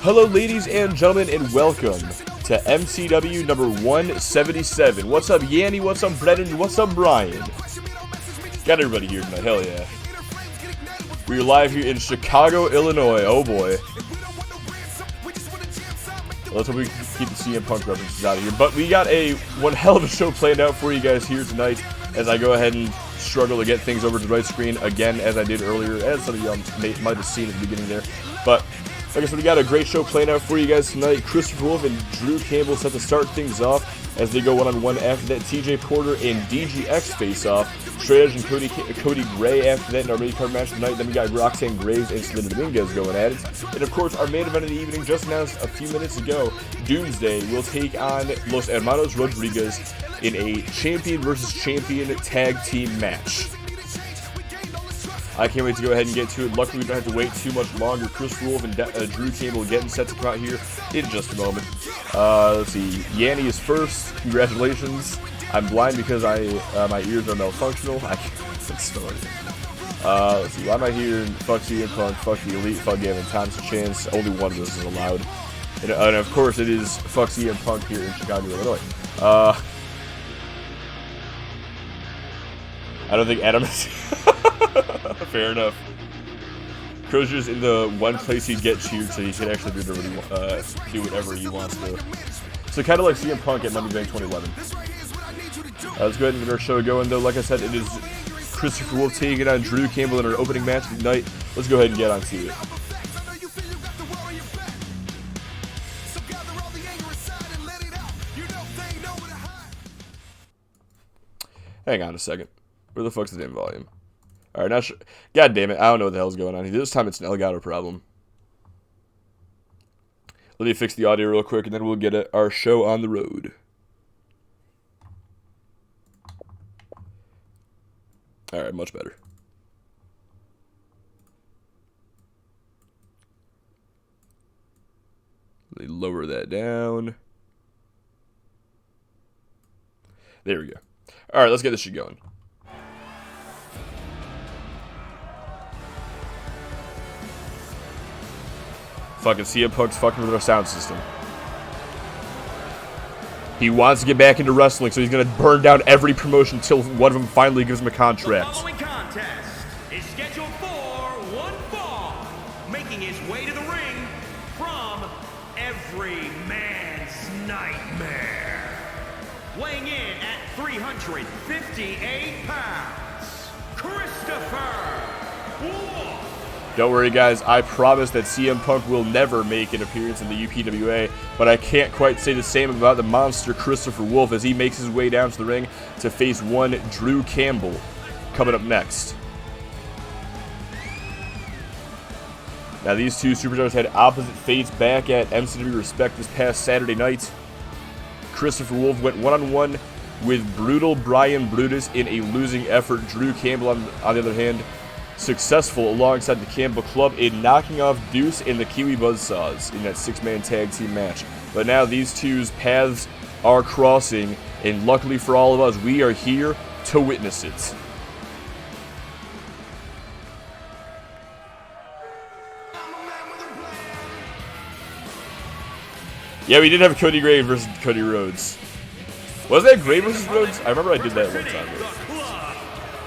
Hello, ladies and gentlemen, and welcome to MCW number 177. What's up, Yanni? What's up, Brennan? What's up, Brian? Got everybody here tonight, hell yeah. We're live here in Chicago, Illinois. Oh boy. Let's hope we can keep the CM Punk references out of here. But we got one hell of a show planned out for you guys here tonight as I go ahead and struggle to get things over to the right screen again as I did earlier, as some of y'all might have seen at the beginning there. But like I said, we got a great show planned out for you guys tonight. Christopher Wolf and Drew Campbell set to start things off as they go one-on-one. After that, TJ Porter and DGX face off. Straight Edge and Cody Gray after that in our main card match tonight. Then we got Roxanne Graves and Selena Dominguez going at it. And of course, our main event of the evening, just announced a few minutes ago, Doomsday will take on Los Hermanos Rodriguez in a champion versus champion tag team match. I can't wait to go ahead and get to it. Luckily, we don't have to wait too much longer. Chris Wolf and Drew Campbell getting set to come out here in just a moment. Let's see. Yanni is first. Congratulations. I'm blind because my ears are malfunctional. I can't spell anything. Let's see. Why am I here? Fuck CM Punk. Fuck the Elite. Fuck Gavin Thompson Chance. Only one of this is allowed. And of course, it is fuck CM Punk here in Chicago, Illinois. I don't think Adam is... Fair enough. Crozier's in the one place he'd get cheered, so he can actually do whatever he wants to. So kind of like CM Punk at Money Bank 2011. Let's go ahead and get our show going, though. Like I said, it is Christopher Wolf taking on Drew Campbell in our opening match of the night. Let's go ahead and get on to it. Hang on a second. Where the fuck's the damn volume? Alright, now God damn it, I don't know what the hell's going on here. This time it's an Elgato problem. Let me fix the audio real quick, and then we'll get our show on the road. Alright, much better. Let me lower that down. There we go. Alright, let's get this shit going. Fucking CM Punk's fucking with our sound system. He wants to get back into wrestling, so he's gonna burn down every promotion until one of them finally gives him a contract. The following contest is scheduled for one fall, making his way to the ring from Every Man's Nightmare. Weighing in at 358 pounds, Christopher Wolf. Don't worry, guys. I promise that CM Punk will never make an appearance in the UPWA, but I can't quite say the same about the monster Christopher Wolf as he makes his way down to the ring to face one Drew Campbell coming up next. Now, these two superstars had opposite fates back at MCW Respect this past Saturday night. Christopher Wolf went one-on-one with Brutal Brian Brutus in a losing effort. Drew Campbell, on the other hand, successful alongside the Campbell Club in knocking off Deuce and the Kiwi Buzzsaws in that six-man tag team match. But now these two's paths are crossing, and luckily for all of us, we are here to witness it. Yeah, we did have Cody Gray versus Cody Rhodes. Was that Gray versus Rhodes? I remember I did that one time.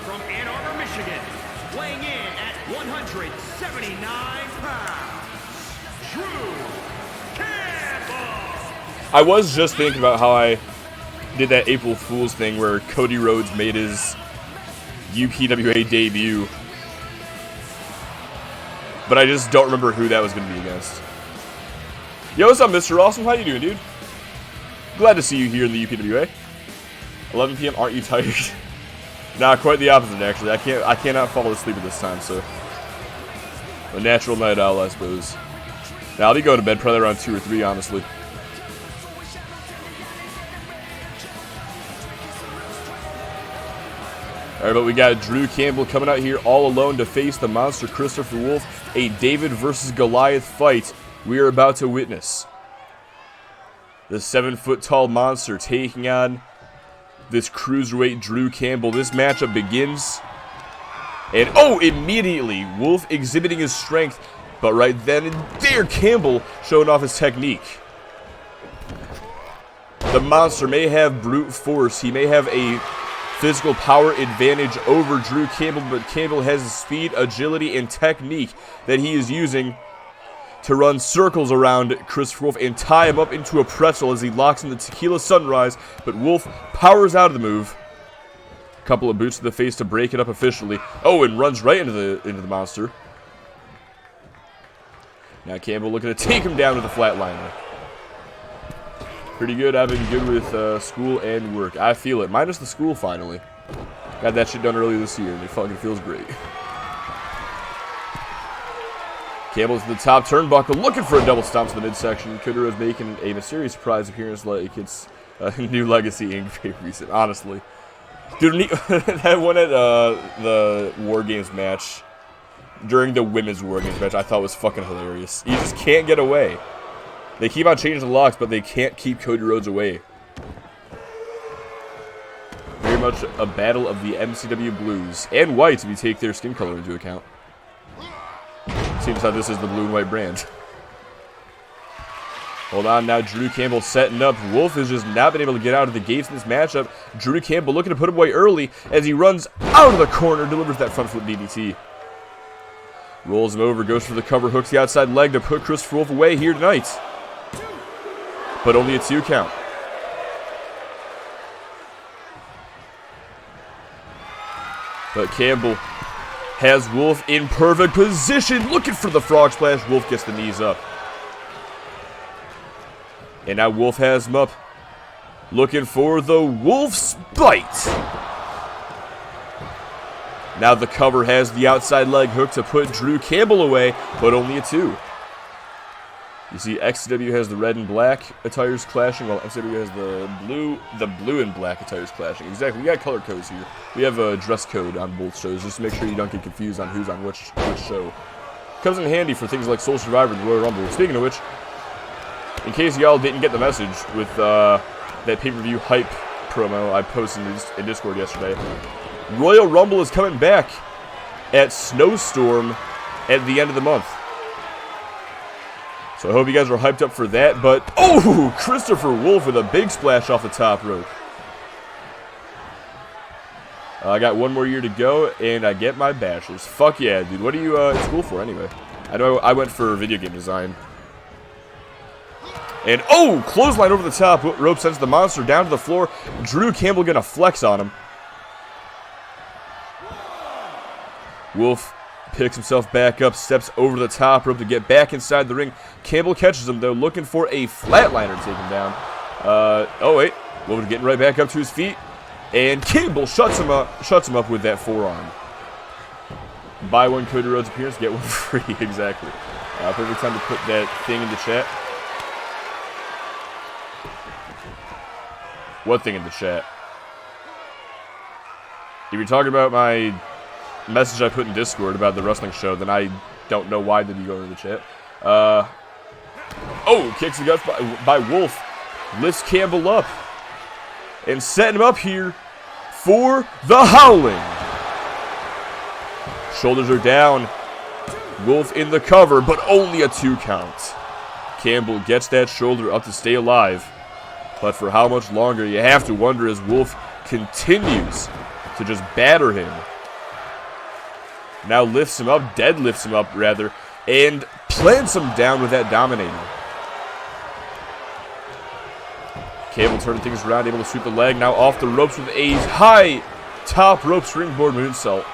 From Ann Arbor, Michigan, weighing in at 179 pounds, Drew Campbell. I was just thinking about how I did that April Fool's thing where Cody Rhodes made his UPWA debut, but I just don't remember who that was going to be against. Yo, what's up, Mr. Awesome? How you doing, dude? Glad to see you here in the UPWA. 11 p.m. Aren't you tired? Nah, quite the opposite, actually. I cannot fall asleep at this time, so. A natural night owl, I suppose. Now, I'll be going to bed probably around 2 or 3, honestly. Alright, but we got Drew Campbell coming out here all alone to face the monster Christopher Wolf. A David versus Goliath fight we are about to witness. The 7-foot-tall monster taking on this cruiserweight Drew Campbell. This matchup begins. And, oh, immediately, Wolf exhibiting his strength. But right then and there, Campbell showing off his technique. The monster may have brute force. He may have a physical power advantage over Drew Campbell, but Campbell has the speed, agility, and technique that he is using to run circles around Christopher Wolf and tie him up into a pretzel as he locks in the Tequila Sunrise, but Wolf powers out of the move. Couple of boots to the face to break it up officially. Oh, and runs right into the monster. Now Campbell looking to take him down with a flatliner. Pretty good. I've been good with school and work. I feel it. Minus the school, finally. Got that shit done earlier this year, and it fucking feels great. Campbell's to the top turnbuckle, looking for a double stomp to the midsection. Cody Rhodes making a mysterious surprise appearance like it's a New Legacy Inc. very recent, honestly. Dude, that one at the War Games match, during the Women's War Games match, I thought was fucking hilarious. You just can't get away. They keep on changing the locks, but they can't keep Cody Rhodes away. Very much a battle of the MCW Blues and Whites if you take their skin color into account. Seems like this is the blue and white brand. Hold on now, Drew Campbell setting up. Wolf has just not been able to get out of the gates in this matchup. Drew Campbell looking to put him away early as he runs out of the corner, delivers that front foot DDT. Rolls him over, goes for the cover, hooks the outside leg to put Christopher Wolf away here tonight. But only a 2 count. But Campbell has Wolf in perfect position, looking for the frog splash. Wolf gets the knees up. And now Wolf has him up, looking for the Wolf's Bite. Now the cover has the outside leg hook to put Drew Campbell away, but only a 2. You see XCW has the red and black attires clashing, while XCW has the blue and black attires clashing. Exactly, we got color codes here. We have a dress code on both shows, just to make sure you don't get confused on who's on which show. Comes in handy for things like Soul Survivor and the Royal Rumble. Speaking of which, in case y'all didn't get the message with that pay-per-view hype promo I posted in Discord yesterday, Royal Rumble is coming back at Snowstorm at the end of the month. So I hope you guys are hyped up for that, but oh, Christopher Wolf with a big splash off the top rope. I got 1 more year to go, and I get my bachelor's. Fuck yeah, dude. What are you in school for anyway? I know I went for video game design. And oh, clothesline over the top rope sends the monster down to the floor. Drew Campbell gonna flex on him. Wolf picks himself back up, steps over the top rope to get back inside the ring. Campbell catches him, though, looking for a flatliner to take him down. Oh, wait. Wolf getting right back up to his feet. And Campbell shuts him up with that forearm. Buy one Cody Rhodes appearance, get one free. Exactly. Perfect time to put that thing in the chat. What thing in the chat? If you're talking about my message I put in Discord about the wrestling show, then I don't know why did you go into the chat. Oh, kicks the guts by Wolf. Lifts Campbell up. And setting him up here for the Howling. Shoulders are down. Wolf in the cover, but only a 2 count. Campbell gets that shoulder up to stay alive. But for how much longer, you have to wonder as Wolf continues to just batter him. Now lifts him up, deadlifts him up rather, and plants him down with that Dominator. Campbell turning things around, able to sweep the leg, now off the ropes with a high top rope springboard moonsault.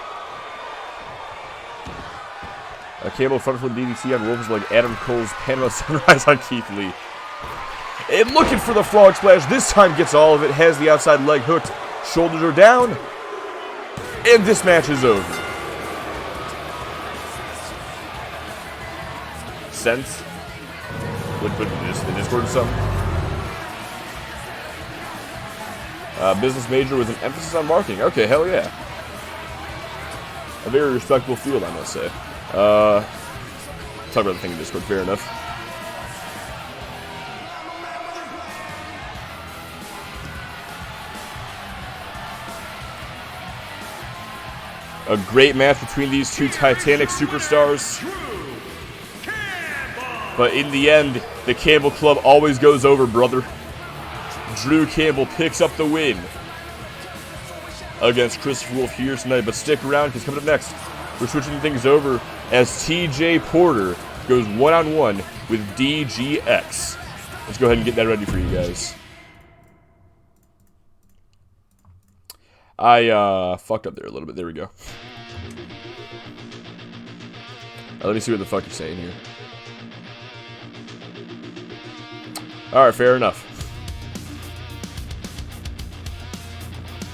Campbell front foot DDT on Wolf is like Adam Cole's Panama Sunrise on Keith Lee. And looking for the frog splash, this time gets all of it, has the outside leg hooked, shoulders are down. And this match is over. Sense? What is the Discord or something? Business major with an emphasis on marketing. Okay, hell yeah. A very respectable field, I must say. Talk about the thing in Discord, fair enough. A great match between these two Titanic superstars. But in the end, the Campbell Club always goes over, brother. Drew Campbell picks up the win against Christopher Wolf here tonight. But stick around, because coming up next, we're switching things over as TJ Porter goes one-on-one with DGX. Let's go ahead and get that ready for you guys. I fucked up there a little bit. There we go. Let me see what the fuck you're saying here. Alright, fair enough.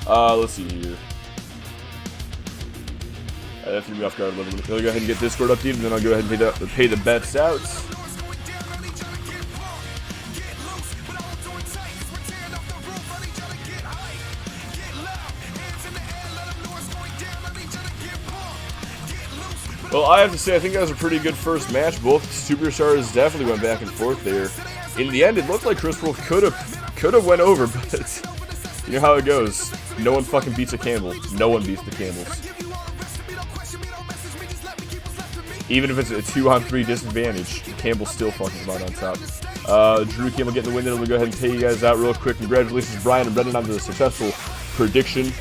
Let's see here. That threw me off guard a little bit. I'll go ahead and get Discord updated, and then I'll go ahead and pay the bets out. Well, I have to say, I think that was a pretty good first match. Both superstars definitely went back and forth there. In the end, it looked like Chris Wolf could have went over, but you know how it goes. No one fucking beats a Campbell. No one beats the Campbells. Even if it's a 2-on-3 disadvantage, Campbell still fucking come out on top. Drew Campbell getting the win there. We'll go ahead and pay you guys out real quick. Congratulations, Brian and Brendan, on the successful prediction.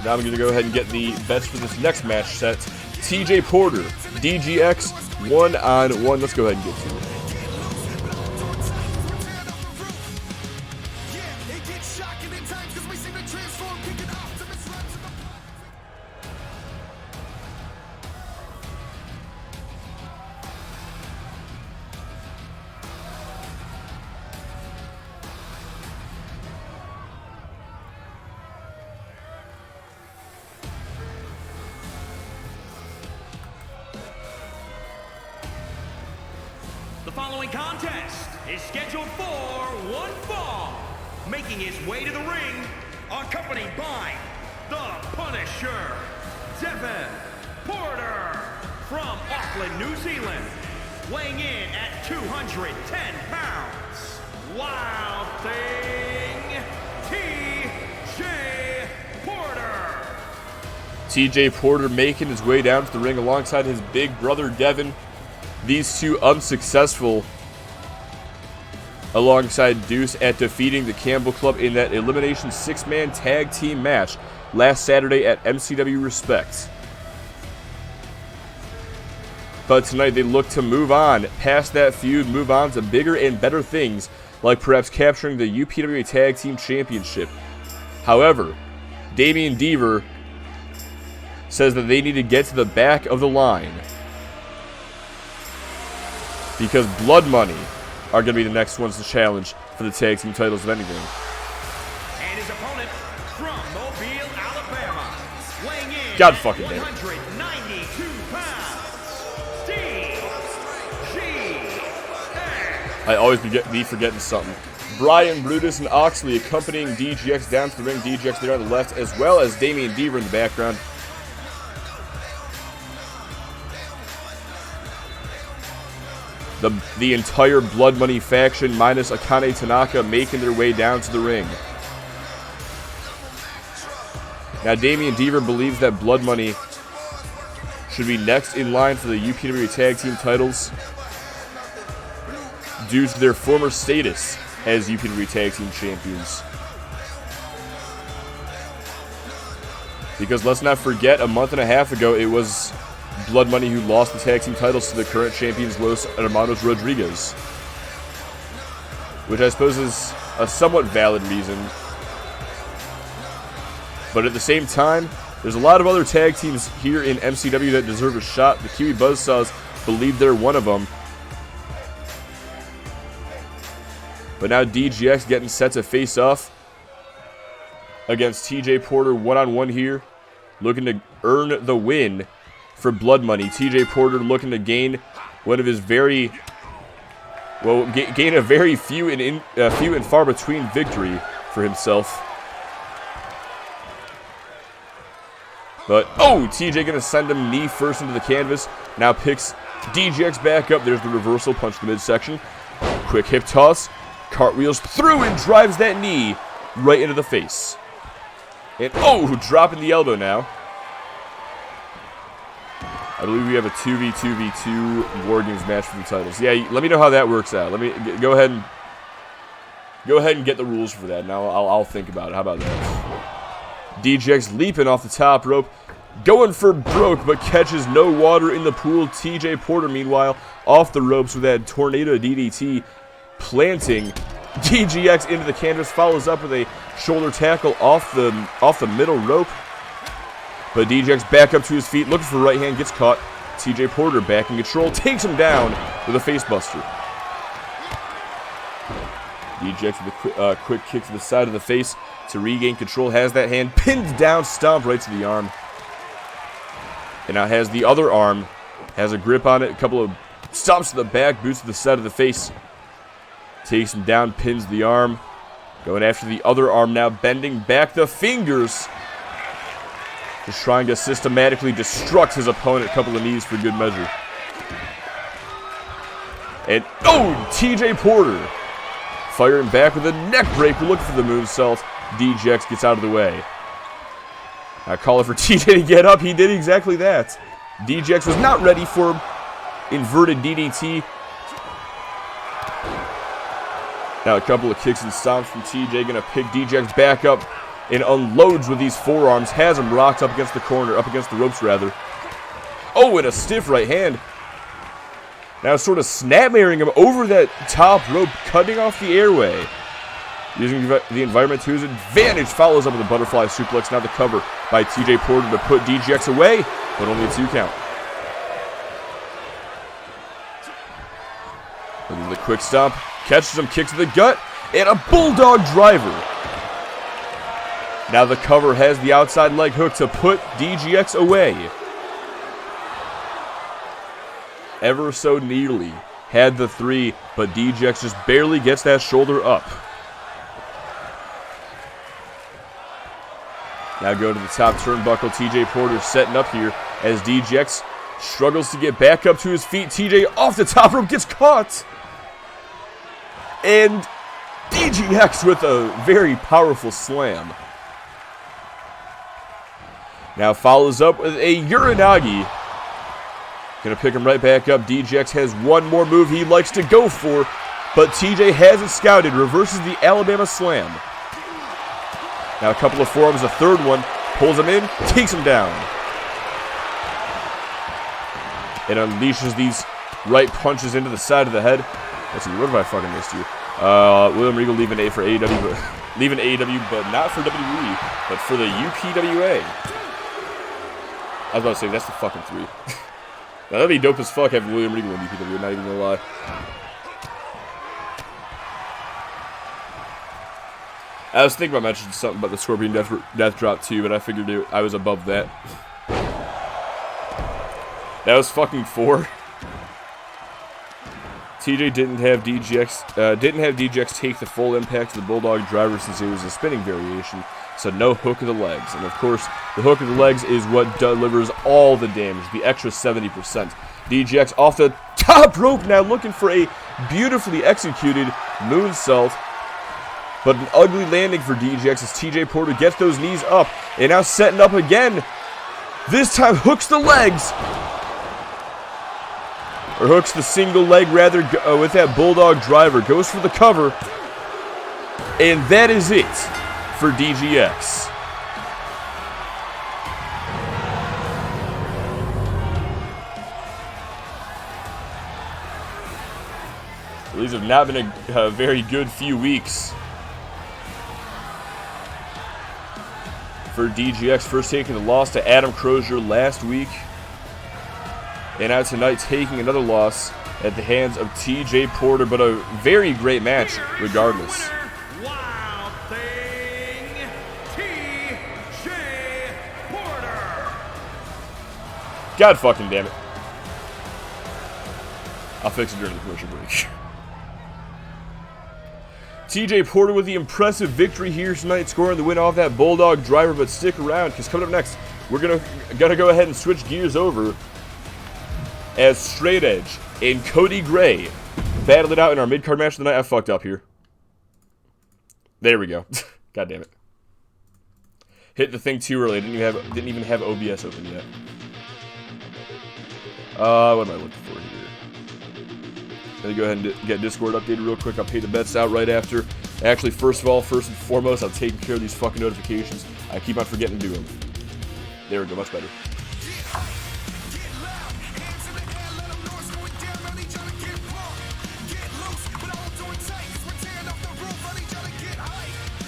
Now I'm going to go ahead and get the bets for this next match set. TJ Porter, DGX, one-on-one. Let's go ahead and get to it. The following contest is scheduled for one fall. Making his way to the ring, accompanied by the Punisher, Devin Porter, from Auckland, New Zealand, weighing in at 210 pounds. Wild Thing, TJ Porter. TJ Porter making his way down to the ring alongside his big brother Devin. These two unsuccessful alongside Deuce at defeating the Campbell Club in that elimination 6-man tag team match last Saturday at MCW Respect. But tonight they look to move on past that feud, move on to bigger and better things, like perhaps capturing the UPWA Tag Team Championship. However, Damian Deaver says that they need to get to the back of the line, because Blood Money are going to be the next ones to challenge for the tag team titles of anything. And his opponent from Mobile, Alabama, weighing in God fucking damn it. 192 pounds. DGX. I always be forgetting something. Brian, Brutus, and Oxley accompanying DGX down to the ring. DGX there on the left, as well as Damian Deaver in the background. The entire Blood Money faction, minus Akane Tanaka, making their way down to the ring. Now, Damian Deaver believes that Blood Money should be next in line for the UPWA Tag Team titles due to their former status as UPWA Tag Team Champions. Because let's not forget, a month and a half ago, it was Blood Money who lost the tag team titles to the current champions, Los Hermanos Rodriguez. Which I suppose is a somewhat valid reason. But at the same time, there's a lot of other tag teams here in MCW that deserve a shot. The Kiwi Buzzsaws believe they're one of them. But now DGX getting set to face off against TJ Porter one-on-one here. Looking to earn the win for Blood Money. TJ Porter looking to gain one of his very, well, gain a very few and far between victory for himself. But, oh, TJ going to send him knee first into the canvas. Now picks DGX back up. There's the reversal punch to the midsection. Quick hip toss. Cartwheels through and drives that knee right into the face. And, oh, dropping the elbow now. I believe we have a 2v2v2 War Games match for the titles. Yeah, let me know how that works out. Let me go ahead and get the rules for that. Now I'll think about it. How about that? DGX leaping off the top rope, going for broke, but catches no water in the pool. TJ Porter, meanwhile, off the ropes with that tornado DDT, planting DGX into the canvas. Follows up with a shoulder tackle off the middle rope. But DGX back up to his feet, looking for right hand, gets caught. TJ Porter back in control, takes him down with a face buster. DGX with a quick kick to the side of the face to regain control, has that hand pinned down, stomp right to the arm. And now has the other arm, has a grip on it, a couple of stomps to the back, boots to the side of the face. Takes him down, pins the arm. Going after the other arm now, bending back the fingers. Just trying to systematically destruct his opponent. A couple of knees for good measure. And, oh, TJ Porter firing back with a neck breaker, looking for the moonsault. DGX gets out of the way. I call it for TJ to get up. He did exactly that. DGX was not ready for inverted DDT. Now a couple of kicks and stomps from TJ. Going to pick DGX back up and unloads with these forearms. Has him rocked up against the corner, up against the ropes rather. Oh, and a stiff right hand. Now sort of snapmaring him over that top rope, cutting off the airway. Using the environment to his advantage, follows up with a butterfly suplex. Now the cover by TJ Porter to put DGX away, but only a 2 count. Look at the quick stomp, catches him, kick to the gut, and a bulldog driver. Now the cover has the outside leg hook to put DGX away. Ever so nearly had the 3, but DGX just barely gets that shoulder up. Now go to the top turnbuckle. TJ Porter setting up here as DGX struggles to get back up to his feet. TJ off the top rope, gets caught. And DGX with a very powerful slam. Now follows up with a Uranagi. Gonna pick him right back up. DGX has one more move he likes to go for, but TJ has it scouted. Reverses the Alabama Slam. Now a couple of forearms, a third one. Pulls him in, takes him down. And unleashes these right punches into the side of the head. Let's see, what have I fucking missed here? William Regal leaving A for AEW, but leaving AEW, but not for WWE, but for the UPWA. I was about to say, that's the fucking 3. Now, that'd be dope as fuck having William Regal in UPW, not even gonna lie. I was thinking about mentioning something about the Scorpion Death Drop too, but I figured I was above that. That was fucking 4. TJ didn't have DGX take the full impact of the Bulldog driver since it was a spinning variation, so no hook of the legs. And of course, the hook of the legs is what delivers all the damage, the extra 70%. DGX off the top rope now, looking for a beautifully executed moonsault, but an ugly landing for DGX as TJ Porter gets those knees up, and now setting up again. This time hooks the legs. Or hooks the single leg rather with that Bulldog driver. Goes for the cover. And that is it for DGX. These have not been a very good few weeks for DGX. First taking the loss to Adam Crozier last week. And now tonight taking another loss at the hands of TJ Porter, but a very great match regardless. Wild Thing, TJ Porter. God fucking damn it. I'll fix it during the commercial break. TJ Porter with the impressive victory here tonight, scoring the win off that Bulldog driver, but stick around, because coming up next, we're gonna go ahead and switch gears over as Straight Edge and Cody Gray battled it out in our mid-card match of the night. I fucked up here. There we go. God damn it. Hit the thing too early. Didn't even have OBS open yet. What am I looking for here? Let me go ahead and get Discord updated real quick. I'll pay the bets out right after. Actually, first and foremost, I'm taking care of these fucking notifications. I keep on forgetting to do them. There we go, much better.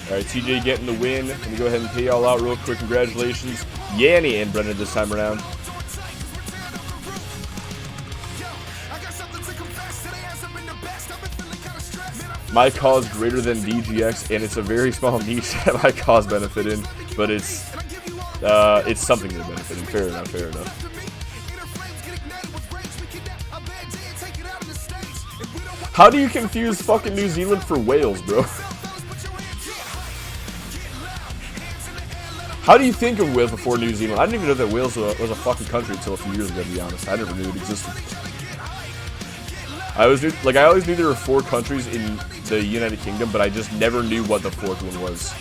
Alright, TJ getting the win. Let me go ahead and pay y'all out real quick. Congratulations, Yanni and Brendan this time around. My cause greater than DGX, and it's a very small niche that my cause benefit in, but it's something to benefit in. Fair enough, fair enough. How do you confuse fucking New Zealand for Wales, bro? How do you think of Wales before New Zealand? I didn't even know that Wales was a fucking country until a few years ago, to be honest. I never knew it existed. I always knew there were 4 countries in the United Kingdom, but I just never knew what the 4th one was.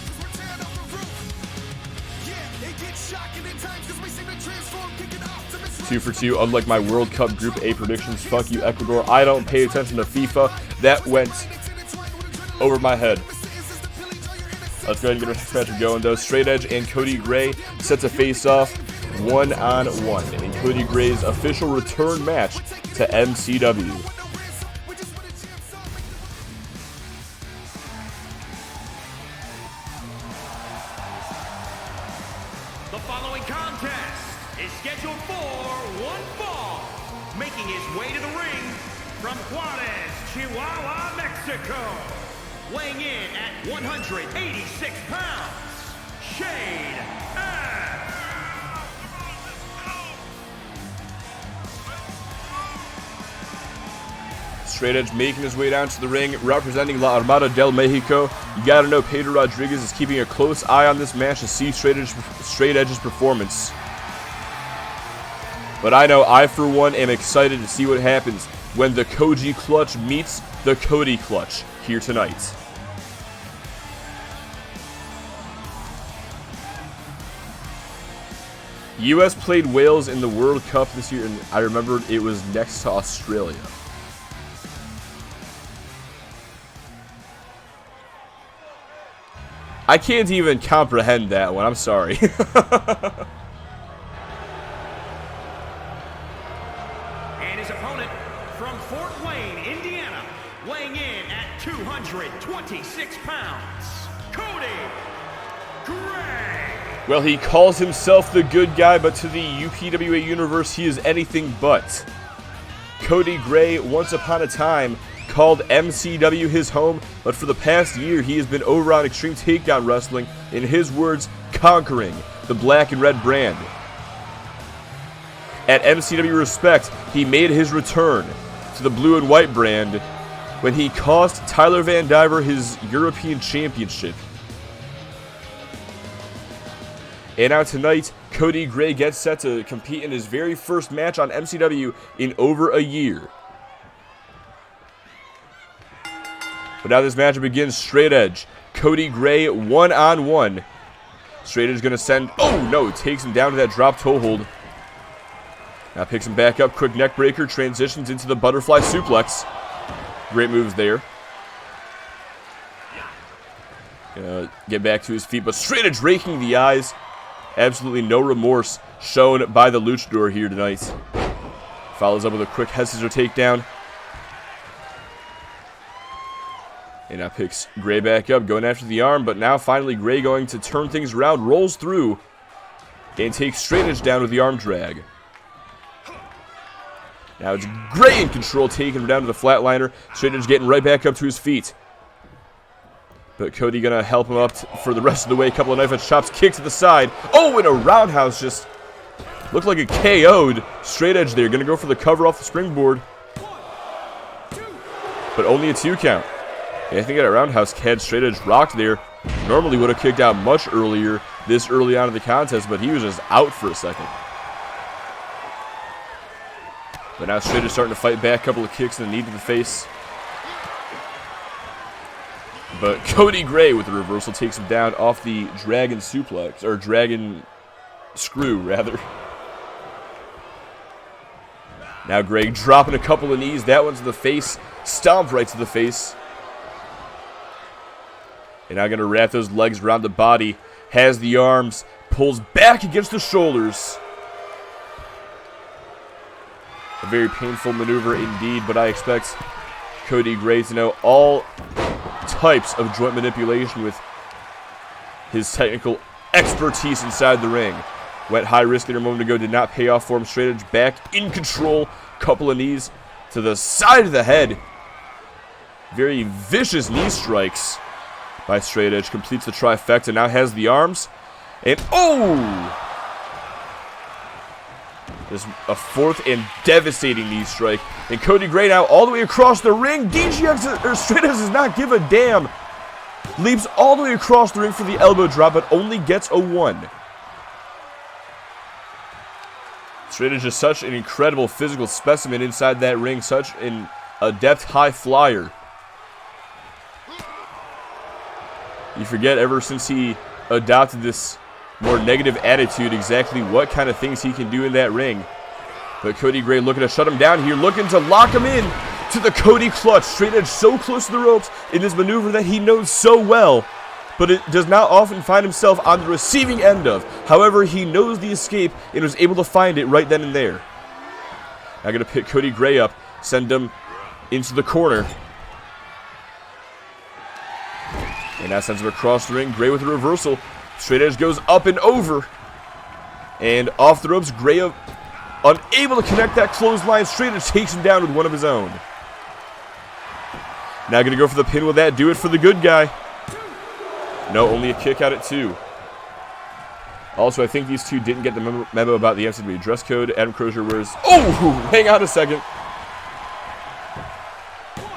Two for two, unlike my World Cup Group A predictions. Fuck you, Ecuador. I don't pay attention to FIFA. That went over my head. Let's go ahead and get our next match going, though. Straight Edge and Cody Gray set to face off 1-on-1 in Cody Gray's official return match to MCW. The following contest is scheduled for one fall. Making his way to the ring from Juarez, Chihuahua, Mexico. Weighing in at 186 pounds, Shade F. Straight Edge making his way down to the ring, representing La Armada del Mexico. You gotta know Pedro Rodriguez is keeping a close eye on this match to see Straight Edge's performance. But I know I, for one, am excited to see what happens when the Koji Clutch meets the Cody Clutch here tonight. US played Wales in the World Cup this year, and I remember it was next to Australia. I can't even comprehend that one, I'm sorry. And his opponent from Fort Wayne, Indiana, weighing in at 226 pounds, Cody Gray. Well, he calls himself the good guy, but to the UPWA universe, he is anything but. Cody Gray, once upon a time, called MCW his home, but for the past year, he has been over on Extreme Takedown Wrestling, in his words, conquering the black and red brand. At MCW Respect, he made his return to the blue and white brand when he cost Tyler Van Diver his European Championship. And now tonight, Cody Gray gets set to compete in his very first match on MCW in over a year. But now this match begins. Straight Edge, Cody Gray, 1-on-1. Straight Edge is going to send... Oh, no. Takes him down to that drop toe hold. Now picks him back up. Quick neck breaker. Transitions into the butterfly suplex. Great moves there. Gonna get back to his feet. But Straight Edge raking the eyes. Absolutely no remorse shown by the luchador here tonight. Follows up with a quick head scissor takedown. And now picks Gray back up, going after the arm, but now finally Gray going to turn things around, rolls through, and takes Straight Edge down with the arm drag. Now it's Gray in control, taking him down to the flatliner. Straight Edge getting right back up to his feet. But Cody gonna help him up for the rest of the way. Couple of knife edge chops, kick to the side. Oh, and a roundhouse just looked like it KO'd Straight Edge there. Gonna go for the cover off the springboard. But only a 2 count. I think that roundhouse had Straight Edge rocked there. Normally would have kicked out much earlier, this early on in the contest, but he was just out for a second. But now Straight Edge starting to fight back. Couple of kicks and a knee to the face. But Cody Gray with the reversal takes him down off the dragon suplex, or dragon screw, rather. Now Gray dropping a couple of knees. That one to the face. Stomp right to the face. And now going to wrap those legs around the body. Has the arms. Pulls back against the shoulders. A very painful maneuver indeed, but I expect Cody Gray to know all types of joint manipulation with his technical expertise inside the ring. Went high risk there a moment ago, did not pay off for him. Straight Edge back in control. Couple of knees to the side of the head. Very vicious knee strikes by Straight Edge. Completes the trifecta. Now has the arms. And oh! There's a fourth and devastating knee strike. And Cody Gray now all the way across the ring. DGX, or Straight Edge does not give a damn. Leaps all the way across the ring for the elbow drop, but only gets a 1. Straight Edge is such an incredible physical specimen inside that ring. Such an adept high flyer. You forget ever since he adopted this more negative attitude exactly what kind of things he can do in that ring. But Cody Gray looking to shut him down here, looking to lock him in to the Cody clutch. Straight Edge so close to the ropes in this maneuver that he knows so well, but it does not often find himself on the receiving end of. However, he knows the escape and was able to find it right then and there. Now going to pick Cody Gray up, send him into the corner. And now sends him across the ring. Gray with a reversal. Straight Edge goes up and over. And off the ropes, Gray unable to connect that clothesline. Straight Edge takes him down with one of his own. Now going to go for the pin with that. Do it for the good guy. No, only a kick out at 2. Also, I think these two didn't get the memo about the NCAA dress code. Adam Crozier wears... Oh! Hang on a second.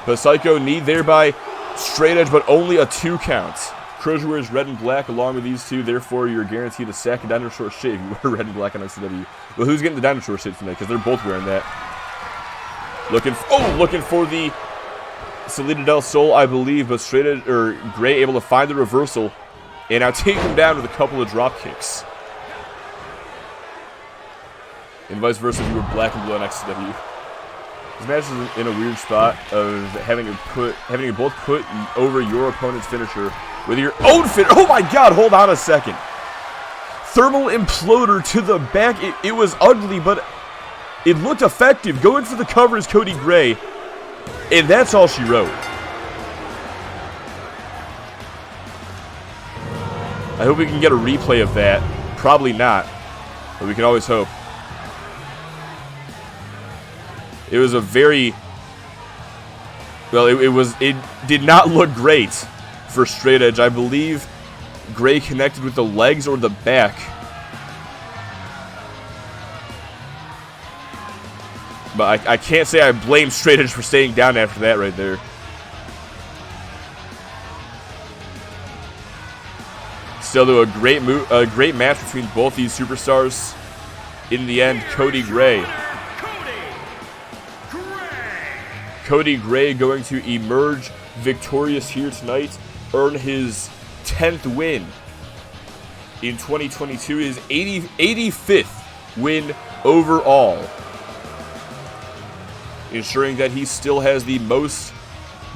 The Psycho knee there by Straight Edge, but only a 2 count. Crozier wears red and black along with these two, therefore you're guaranteed a sack and dinosaur shave if you wear red and black on XCW. Well, who's getting the dinosaur shave tonight? Because they're both wearing that. Looking for the Salida del Sol, I believe, but Straight Edge, or Gray able to find the reversal and now take him down with a couple of drop kicks. And vice versa if you were black and blue on XCW. This match is in a weird spot of having you both put over your opponent's finisher with your own fit. Oh my god, hold on a second. Thermal imploder to the back. It was ugly, but it looked effective. Going for the cover is Cody Gray. And that's all she wrote. I hope we can get a replay of that. Probably not, but we can always hope. It was a very... Well, it did not look great for Straight Edge. I believe Gray connected with the legs or the back. But I can't say I blame Straight Edge for staying down after that right there. Still, though, a great match between both these superstars. In the end, Cody Gray going to emerge victorious here tonight, earn his 10th win in 2022, his 85th win overall, ensuring that he still has the most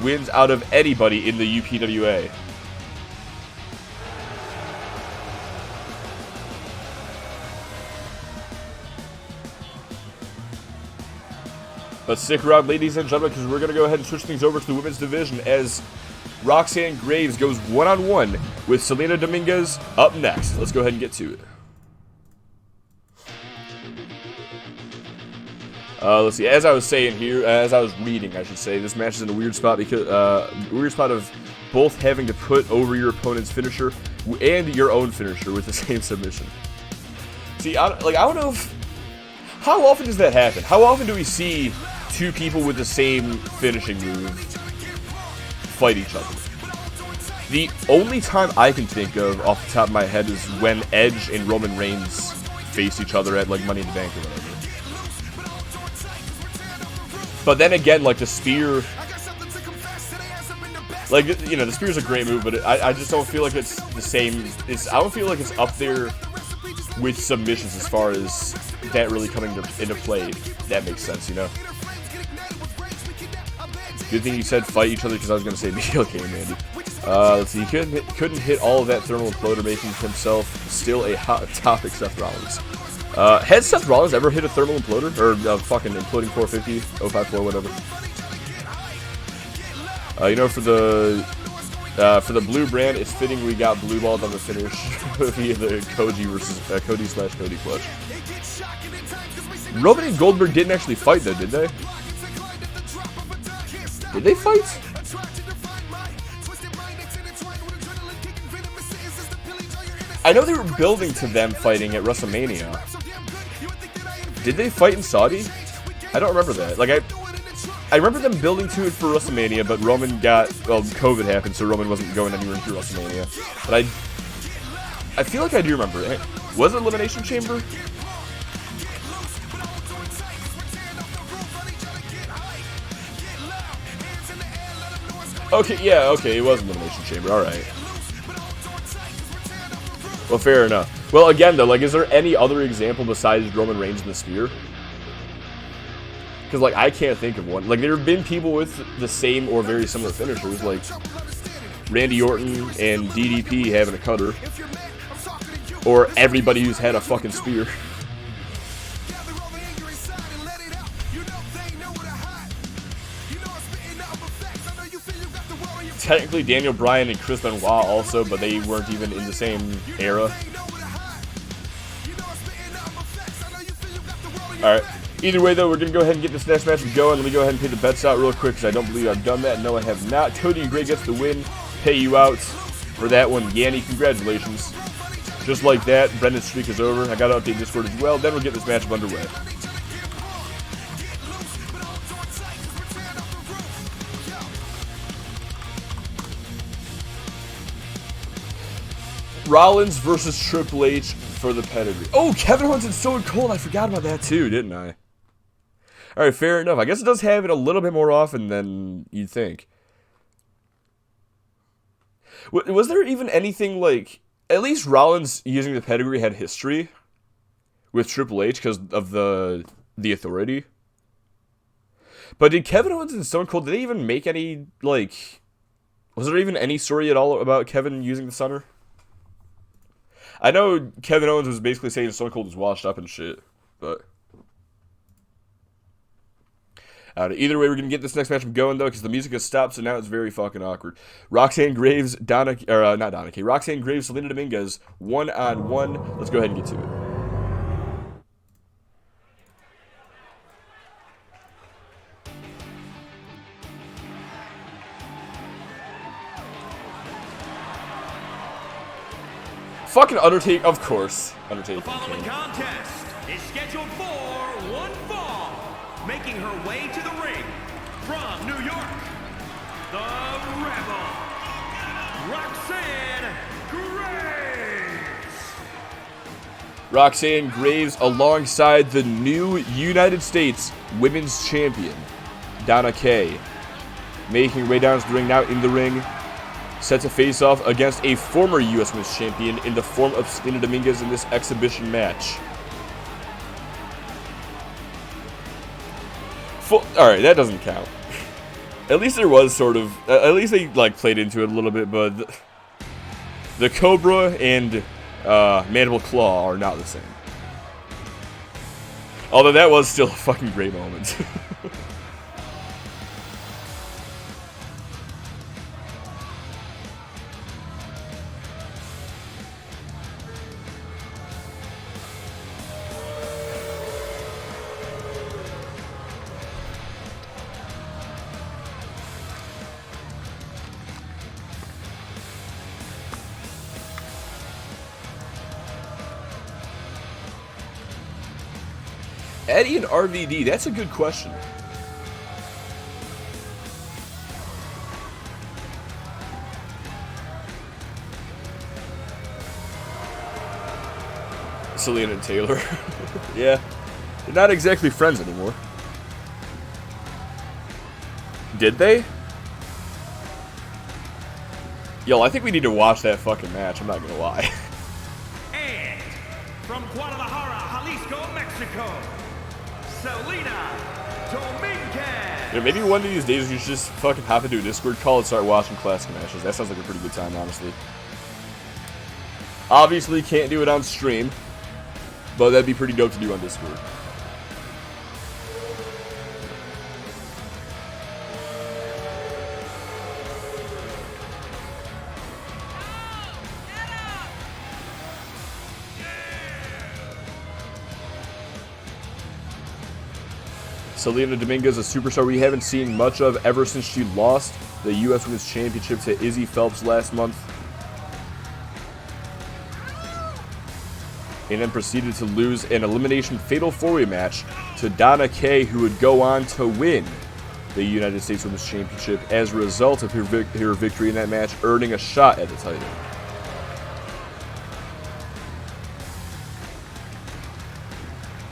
wins out of anybody in the UPWA. But stick around, ladies and gentlemen, because we're going to go ahead and switch things over to the women's division as Roxanne Graves goes one-on-one with Selena Dominguez up next. Let's go ahead and get to it. Let's see. As I was saying here, as I was reading, I should say, this match is in a weird spot because weird spot of both having to put over your opponent's finisher and your own finisher with the same submission. See, I don't know if how often does that happen? How often do we see two people with the same finishing move fight each other? The only time I can think of off the top of my head is when Edge and Roman Reigns face each other at like Money in the Bank or whatever. But then again, like the spear, like, you know, the spear's a great move, but I just don't feel like it's the same. I don't feel like it's up there with submissions as far as that really coming into play. That makes sense, you know. Good thing you said fight each other because I was gonna say okay, Mandy. Let's see, he couldn't hit all of that thermal imploder, making himself still a hot topic. Seth Rollins. Has Seth Rollins ever hit a thermal imploder? Or fucking imploding 450, 054, whatever. You know, for the blue brand, it's fitting we got blue balled on the finish via the Cody versus Cody/Cody clutch. Roman and Goldberg didn't actually fight though, did they? Did they fight? I know they were building to them fighting at WrestleMania. Did they fight in Saudi? I don't remember that. Like, I remember them building to it for WrestleMania, but Roman got, well, COVID happened, so Roman wasn't going anywhere through WrestleMania. But I feel like I do remember it. Was it Elimination Chamber? Okay, yeah, okay, it was Elimination Chamber, alright. Well, fair enough. Well, again, though, like, is there any other example besides Roman Reigns and the spear? Because, like, I can't think of one. Like, there have been people with the same or very similar finishers, like Randy Orton and DDP having a cutter. Or everybody who's had a fucking spear. Technically, Daniel Bryan and Chris Benoit also, but they weren't even in the same era. Alright. Either way, though, we're going to go ahead and get this next match going. Let me go ahead and pay the bets out real quick, because I don't believe I've done that. No, I have not. Cody Gray gets the win. Pay you out for that one. Yanni, congratulations. Just like that, Brendan's streak is over. I got to update Discord as well. Then we'll get this matchup underway. Rollins versus Triple H for the pedigree. Oh, Kevin Owens and Stone Cold. I forgot about that too, didn't I? Alright, fair enough. I guess it does have it a little bit more often than you'd think. Was there even anything like... At least Rollins using the pedigree had history with Triple H because of the authority. But did Kevin Owens and Stone Cold, did they even make any, like... Was there even any story at all about Kevin using the Stunner? I know Kevin Owens was basically saying Stone Cold was washed up and shit, but... either way, we're going to get this next matchup going, though, because the music has stopped, so now it's very fucking awkward. Roxanne Graves, not Donna Kay. Roxanne Graves, Selena Dominguez, 1-on-1. Let's go ahead and get to it. Fucking Undertaker, of course. Undertaker. The following contest is scheduled for one fall. Making her way to the ring from New York, the Rebel, Roxanne Graves. Roxanne Graves alongside the new United States Women's Champion, Donna Kay. Making her way down to the ring now in the ring. Set to face off against a former U.S. Women's Champion in the form of Selena Dominguez in this exhibition match. Alright, that doesn't count. At least there was sort of... At least they, like, played into it a little bit, but... The Cobra and Mandible Claw are not the same. Although that was still a fucking great moment. Eddie and RVD, that's a good question. Selena and Taylor. Yeah. They're not exactly friends anymore. Did they? Yo, I think we need to watch that fucking match. I'm not gonna lie. And from Guadalajara, Jalisco, Mexico, Selena Dominguez. Yeah, maybe one of these days you should just fucking hop into a Discord call and start watching classic matches. That sounds like a pretty good time, honestly. Obviously, can't do it on stream, but that'd be pretty dope to do on Discord. Selena Dominguez, a superstar we haven't seen much of ever since she lost the U.S. Women's Championship to Izzy Phelps last month. And then proceeded to lose an elimination fatal four-way match to Donna Kay, who would go on to win the United States Women's Championship as a result of her victory in that match, earning a shot at the title.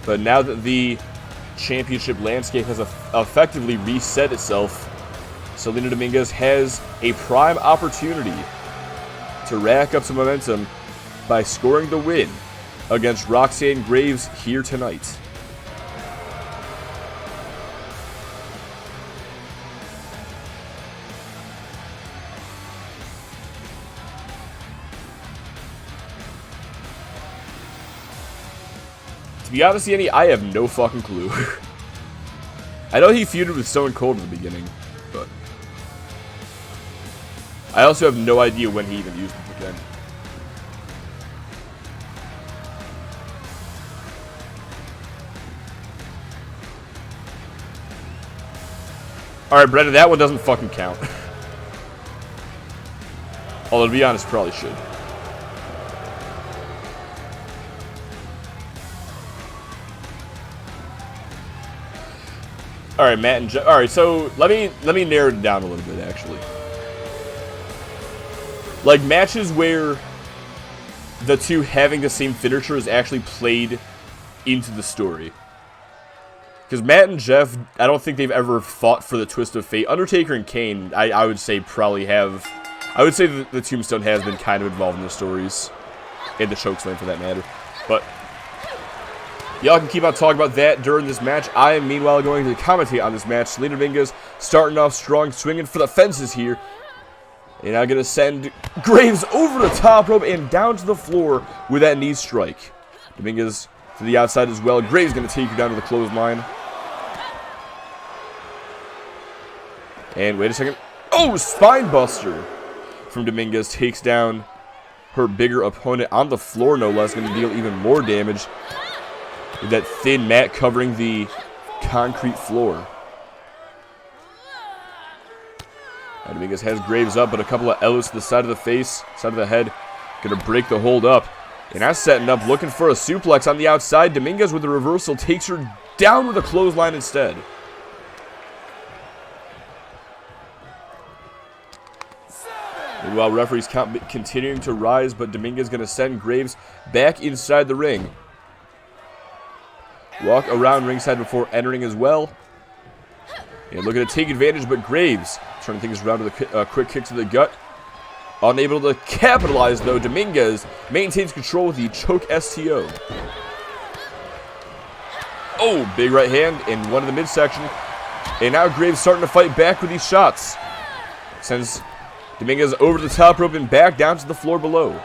But now that the championship landscape has effectively reset itself, Selena Dominguez has a prime opportunity to rack up some momentum by scoring the win against Roxanne Graves here tonight. To be honest, Yanni, I have no fucking clue. I know he feuded with Stone Cold in the beginning, but I also have no idea when he even used it again. Alright, Brendan, that one doesn't fucking count. Although, to be honest, probably should. Alright, Matt and Jeff. Alright, so let me narrow it down a little bit, actually. Like, matches where the two having the same finisher is actually played into the story. Because Matt and Jeff, I don't think they've ever fought for the Twist of Fate. Undertaker and Kane, I would say probably have. I would say that the Tombstone has been kind of involved in the stories. And the Chokeslam, for that matter. But y'all can keep on talking about that during this match. I am meanwhile going to commentate on this match. Selena Dominguez starting off strong, swinging for the fences here. And I'm going to send Graves over the top rope and down to the floor with that knee strike. Dominguez to the outside as well. Graves going to take her down to the clothesline. And wait a second. Oh, spine buster from Dominguez takes down her bigger opponent on the floor, no less. Going to deal even more damage with that thin mat covering the concrete floor. And Dominguez has Graves up, but a couple of elbows to the side of the face, side of the head. Going to break the hold up. And now setting up, looking for a suplex on the outside. Dominguez with the reversal takes her down with a clothesline instead. Meanwhile, referees continuing to rise, but Dominguez going to send Graves back inside the ring. Walk around ringside before entering as well. And looking to take advantage, but Graves turning things around with a quick kick to the gut. Unable to capitalize, though, Dominguez maintains control with the choke STO. Oh, big right hand in one of the midsection. And now Graves starting to fight back with these shots. Sends Dominguez over the top rope and back down to the floor below.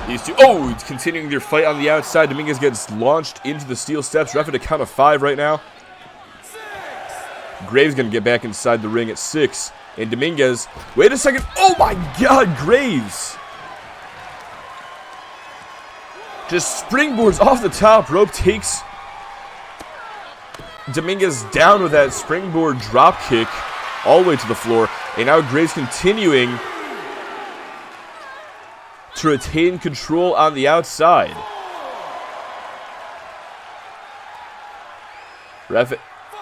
These two, oh, continuing their fight on the outside. Dominguez gets launched into the steel steps. Ref at a count of 5 right now. Graves going to get back inside the ring at 6. And Dominguez, wait a second. Oh my God, Graves. Just springboards off the top rope, takes Dominguez down with that springboard drop kick all the way to the floor. And now Graves continuing to retain control on the outside. Ref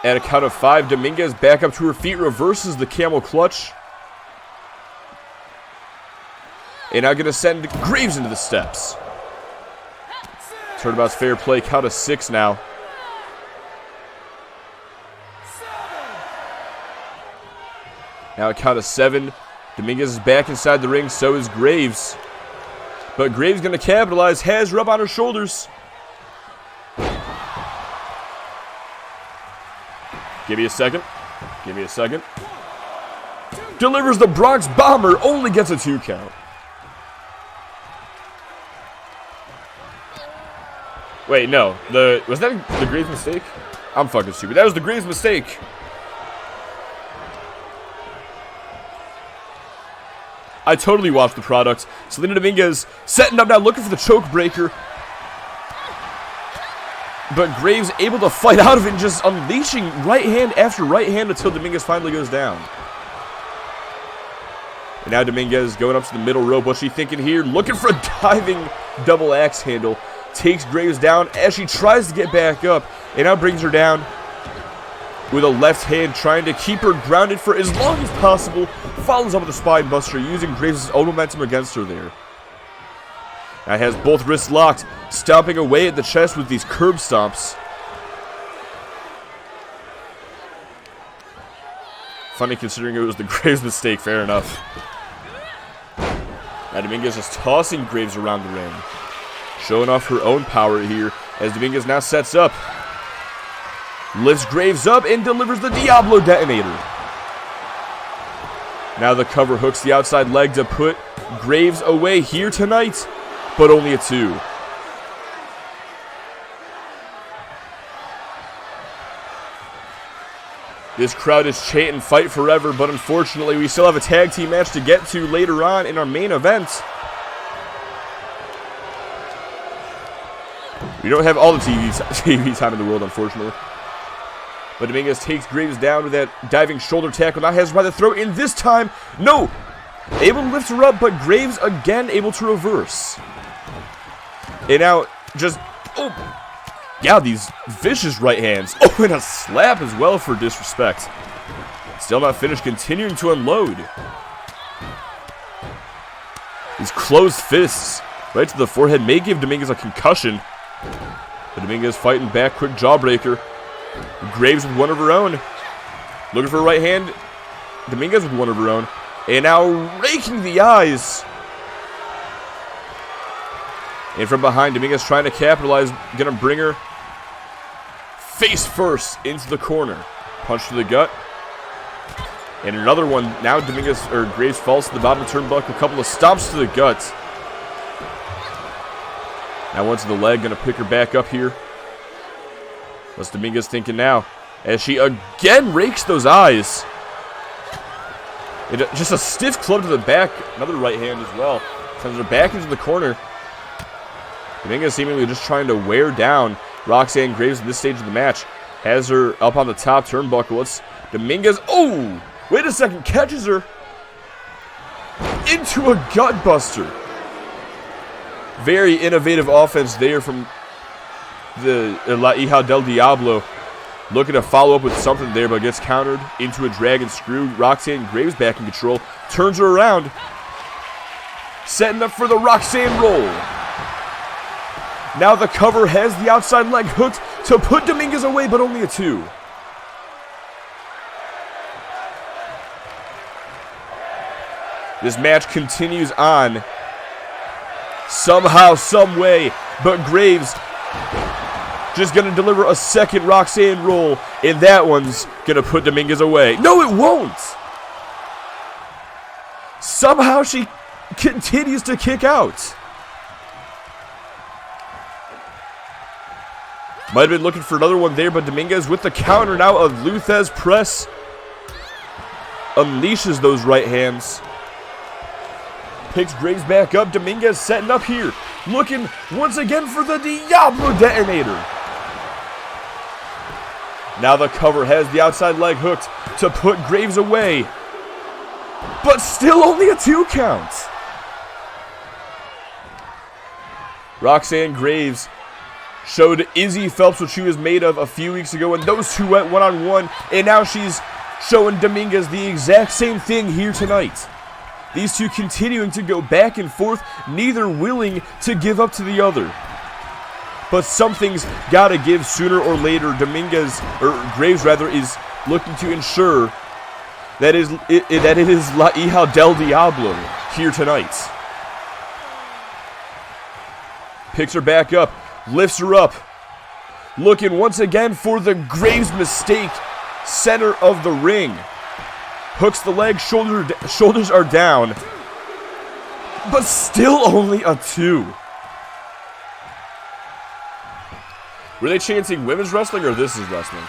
at a count of 5. Dominguez back up to her feet, reverses the camel clutch. And now going to send Graves into the steps. Turnabout's fair play, count of 6 now. Now a count of 7. Dominguez is back inside the ring, so is Graves. But Graves going to capitalize, has her up on her shoulders. Give me a second. Give me a second. Delivers the Bronx Bomber, only gets a 2 count. Wait, no. Was that the Graves mistake? I'm fucking stupid. That was the Graves mistake. I totally watched the product. Selena Dominguez setting up now, looking for the choke breaker. But Graves able to fight out of it and just unleashing right hand after right hand until Dominguez finally goes down. And now Dominguez going up to the middle rope. What's she thinking here? Looking for a diving double axe handle. Takes Graves down as she tries to get back up. And now brings her down with a left hand, trying to keep her grounded for as long as possible. Follows up with a spine buster, using Graves' own momentum against her there. Now has both wrists locked, stomping away at the chest with these curb stomps. Funny considering it was the Graves mistake, fair enough. Now Dominguez is tossing Graves around the ring. Showing off her own power here as Dominguez now sets up. Lifts Graves up and delivers the Diablo Detonator. Now the cover hooks the outside leg to put Graves away here tonight, but only a 2. This crowd is chanting fight forever, but unfortunately we still have a tag team match to get to later on in our main event. We don't have all the TV time in the world, unfortunately. But Dominguez takes Graves down with that diving shoulder tackle. Now has her by the throat, and this time, no! Able to lift her up, but Graves again able to reverse. And now, just, oh, yeah, these vicious right hands. Oh, and a slap as well for disrespect. Still not finished, continuing to unload. These closed fists right to the forehead may give Dominguez a concussion. But Dominguez fighting back, quick jawbreaker. Graves with one of her own. Looking for a right hand. Dominguez with one of her own. And now raking the eyes. And from behind, Dominguez trying to capitalize. Gonna bring her face first into the corner. Punch to the gut. And another one. Now Dominguez, or Graves falls to the bottom turnbuckle. A couple of stomps to the gut. Now one to the leg. Gonna pick her back up here. What's Dominguez thinking now? As she again rakes those eyes. Just a stiff club to the back. Another right hand as well. Sends her back into the corner. Dominguez seemingly just trying to wear down Roxanne Graves at this stage of the match. Has her up on the top turnbuckle. It's Dominguez. Oh! Wait a second. Catches her into a gut buster. Very innovative offense there from the La Hija del Diablo. Looking to follow up with something there, but gets countered into a dragon screw. Roxanne Graves back in control. Turns her around. Setting up for the Roxanne roll. Now the cover has the outside leg hooked to put Dominguez away, but only a 2. This match continues on. Somehow, some way, but Graves just going to deliver a second Roxanne roll, and that one's going to put Dominguez away. No, it won't! Somehow she continues to kick out. Might have been looking for another one there, but Dominguez with the counter now. A Luthez press. Unleashes those right hands. Picks Graves back up. Dominguez setting up here. Looking once again for the Diablo detonator. Now the cover has the outside leg hooked to put Graves away. But still only a 2 count. Roxanne Graves showed Izzy Phelps what she was made of a few weeks ago, and those two went one-on-one, and now she's showing Dominguez the exact same thing here tonight. These two continuing to go back and forth, neither willing to give up to the other. But something's got to give sooner or later. Graves rather, is looking to ensure that it is La Hija del Diablo here tonight. Picks her back up, lifts her up, looking once again for the Graves mistake, center of the ring. Hooks the leg, shoulders are down, but still only a 2. Were they chanting women's wrestling or this is wrestling?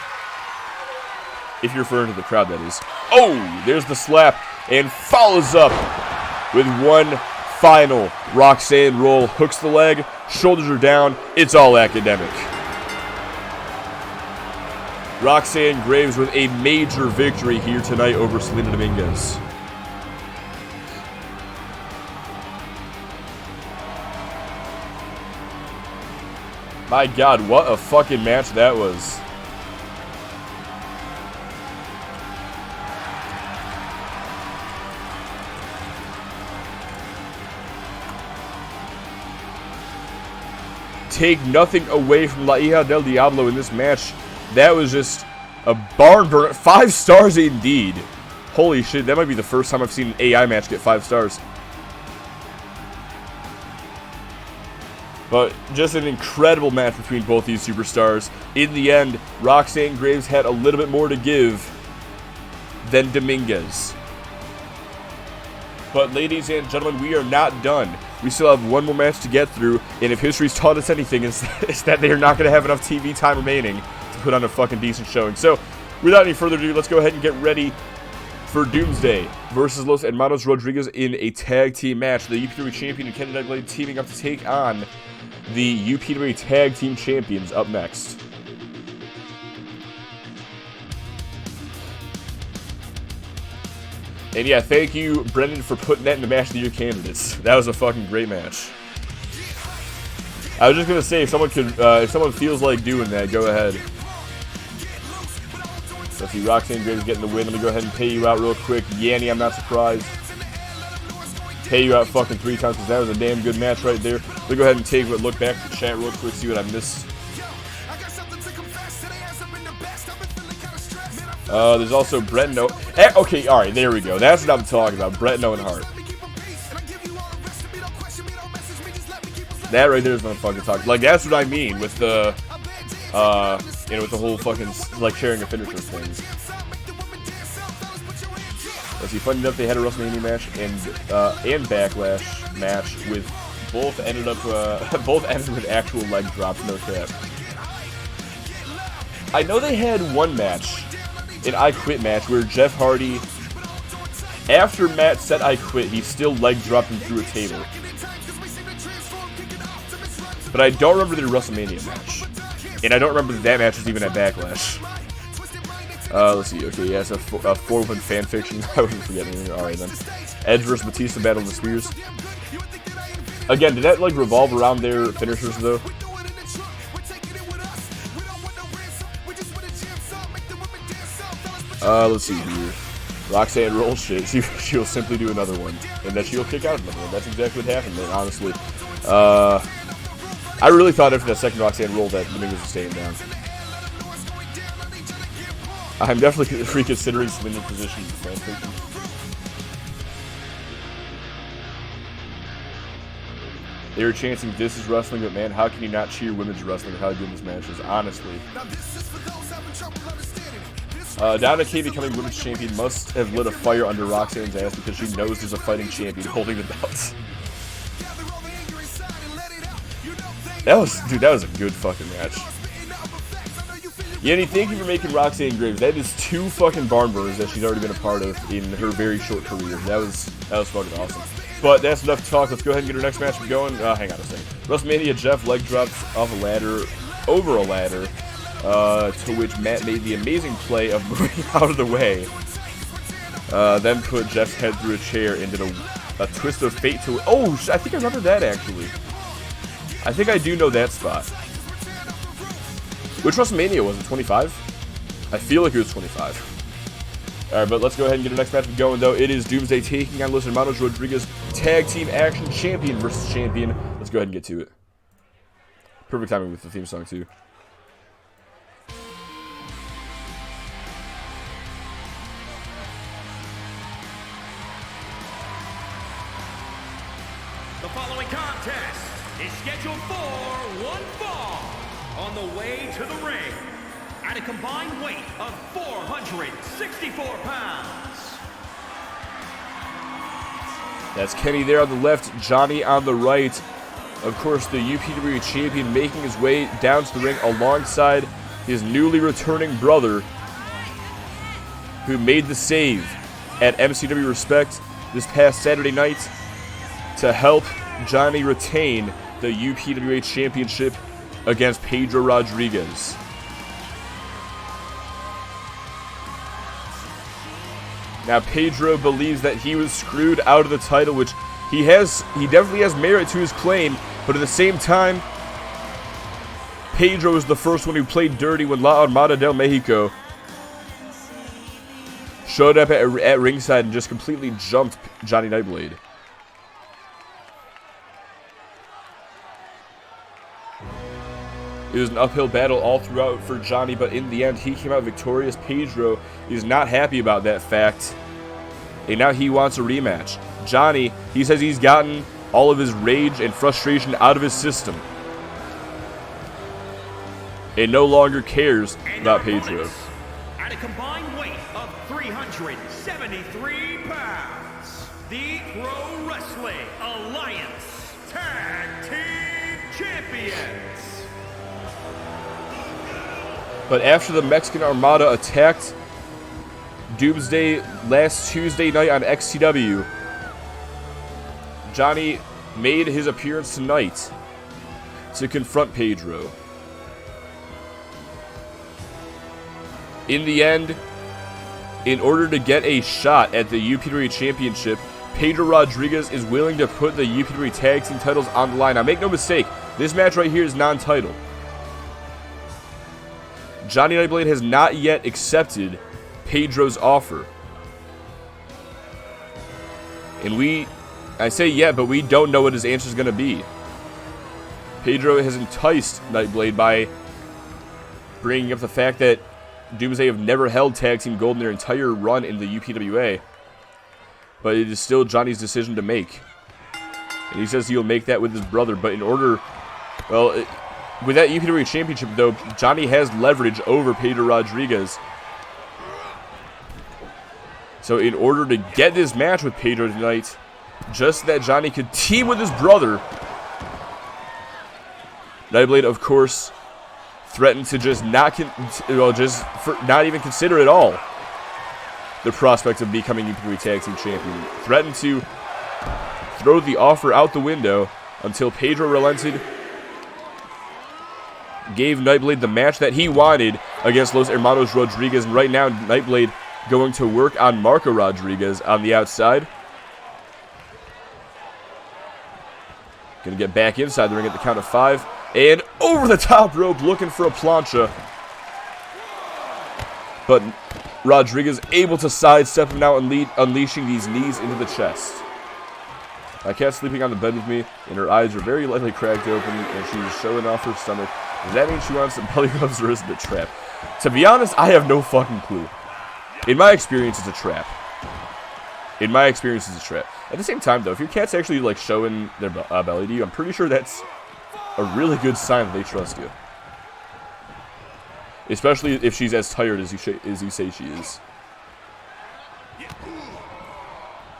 If you're referring to the crowd, that is. Oh, there's the slap, and follows up with one final Roxanne roll. Hooks the leg, shoulders are down, it's all academic. Roxanne Graves with a major victory here tonight over Selena Dominguez. My God, what a fucking match that was. Take nothing away from La Hija del Diablo in this match. That was just a barn burner. 5 stars indeed. Holy shit, that might be the first time I've seen an AI match get 5 stars. But just an incredible match between both these superstars. In the end, Roxanne Graves had a little bit more to give than Dominguez. But ladies and gentlemen, we are not done. We still have one more match to get through, and if history's taught us anything, it's that they are not going to have enough TV time remaining to put on a fucking decent showing. So, without any further ado, let's go ahead and get ready for Doomsday versus Los Hermanos Rodriguez in a tag team match. The UPW champion and Kenny Douglas teaming up to take on the UPW tag team champions up next. And yeah, thank you, Brendan, for putting that in the match of the year candidates. That was a fucking great match. I was just gonna say, if someone feels like doing that, go ahead. Let's see, Roxanne Graves getting the win. Let me go ahead and pay you out real quick. Yanni, I'm not surprised. Pay you out fucking 3 times because that was a damn good match right there. Let me go ahead and take a look back at the chat real quick, see what I missed. There's also Bret and Owen. Okay, alright, there we go. That's what I'm talking about. Bret and Owen Hart. That right there is what I'm fucking talking. Like, that's what I mean with the, with the whole fucking, like, sharing a finisher thing. Let's see, funny enough, they had a WrestleMania match and Backlash match with both ended with actual leg drops, no cap. I know they had one match, an I Quit match, where Jeff Hardy, after Matt said I quit, he still leg dropped him through a table. But I don't remember their WrestleMania match. And I don't remember that match was even at Backlash. Let's see. Okay, yeah, it's a 4-1 fan fiction. I wasn't forgetting anything. Alright then. Edge vs. Batista Battle of the Spears. Again, did that like revolve around their finishers though? Let's see here. Roxanne rolls shit. She'll simply do another one. And then she'll kick out another one. That's exactly what happened, man, honestly. I really thought after that second Roxanne roll that Dominguez was staying down. I'm definitely reconsidering Selena's position in the fan fiction. They were chanting, "This is wrestling," but man, how can you not cheer women's wrestling? How good this match is, honestly. Donna Kay becoming women's champion must have lit a fire under Roxanne's ass because she knows there's a fighting champion holding the belts. That was a good fucking match. Yanni, thank you for making Roxanne Graves. That is 2 fucking barn burners that she's already been a part of in her very short career. That was fucking awesome. But that's enough talk. Let's go ahead and get our next match going. Hang on a second. WrestleMania, Jeff leg drops off a ladder, over a ladder, to which Matt made the amazing play of moving out of the way. Then put Jeff's head through a chair and did a twist of fate to it. Oh, I think I remember that, actually. I think I do know that spot. Which WrestleMania was it? 25? I feel like it was 25. Alright, but let's go ahead and get the next match going, though. It is Doomsday taking on Los Hermanos Rodriguez, Tag Team Action Champion versus Champion. Let's go ahead and get to it. Perfect timing with the theme song, too. The following contest is scheduled for one fall on the way to the ring at a combined weight of 464 pounds. That's Kenny there on the left, Johnny on the right. Of course, the UPW champion making his way down to the ring alongside his newly returning brother, who made the save at MCW Respect this past Saturday night to help Johnny retain the UPWA Championship against Pedro Rodriguez. Now, Pedro believes that he was screwed out of the title, which he definitely has merit to his claim, but at the same time, Pedro was the first one who played dirty when La Armada del Mexico showed up at ringside and just completely jumped Johnny Nightblade. It was an uphill battle all throughout for Johnny, but in the end, he came out victorious. Pedro is not happy about that fact, and now he wants a rematch. Johnny, he says he's gotten all of his rage and frustration out of his system and no longer cares about Pedro. At a combined weight of 373 pounds, the Pro Wrestling Alliance Tag Team Champions. But after the Mexican Armada attacked Doomsday last Tuesday night on XCW, Johnny made his appearance tonight to confront Pedro. In the end, in order to get a shot at the UPW Championship, Pedro Rodriguez is willing to put the UPW Tag Team titles on the line. Now, make no mistake, this match right here is non-title. Johnny Nightblade has not yet accepted Pedro's offer. And I say yet, but we don't know what his answer is going to be. Pedro has enticed Nightblade by bringing up the fact that Doomsday have never held Tag Team Gold in their entire run in the UPWA. But it is still Johnny's decision to make. And he says he'll make that with his brother, but in order, well, with that UPW Championship, though, Johnny has leverage over Pedro Rodriguez. So in order to get this match with Pedro tonight, just so that Johnny could team with his brother, Nightblade, of course, threatened to just not even consider at all the prospect of becoming UPW Tag Team Champion. Threatened to throw the offer out the window until Pedro relented, gave Nightblade the match that he wanted against Los Hermanos Rodriguez, and right now Nightblade going to work on Marco Rodriguez on the outside. Gonna get back inside the ring at the count of 5, and over the top rope looking for a plancha, but Rodriguez able to sidestep him now and unleashing these knees into the chest. My cat's sleeping on the bed with me, and her eyes are very lightly cracked open, and she's showing off her stomach. Does that mean she wants some belly rubs, or is it a trap? To be honest, I have no fucking clue. In my experience, it's a trap. In my experience, it's a trap. At the same time, though, if your cat's actually like showing their belly to you, I'm pretty sure that's a really good sign that they trust you. Especially if she's as tired as you say she is.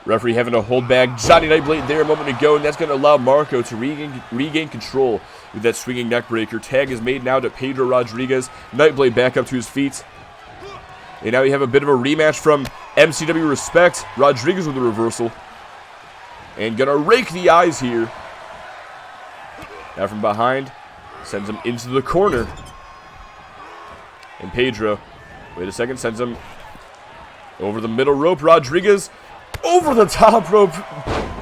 Referee having to hold back Johnny Nightblade there a moment ago, and that's going to allow Marco to regain control with that swinging neck breaker. Tag is made now to Pedro Rodriguez. Nightblade back up to his feet. And now we have a bit of a rematch from MCW Respect. Rodriguez with a reversal. And going to rake the eyes here. Now from behind, sends him into the corner. And Pedro, wait a second, sends him over the middle rope. Rodriguez over the top rope.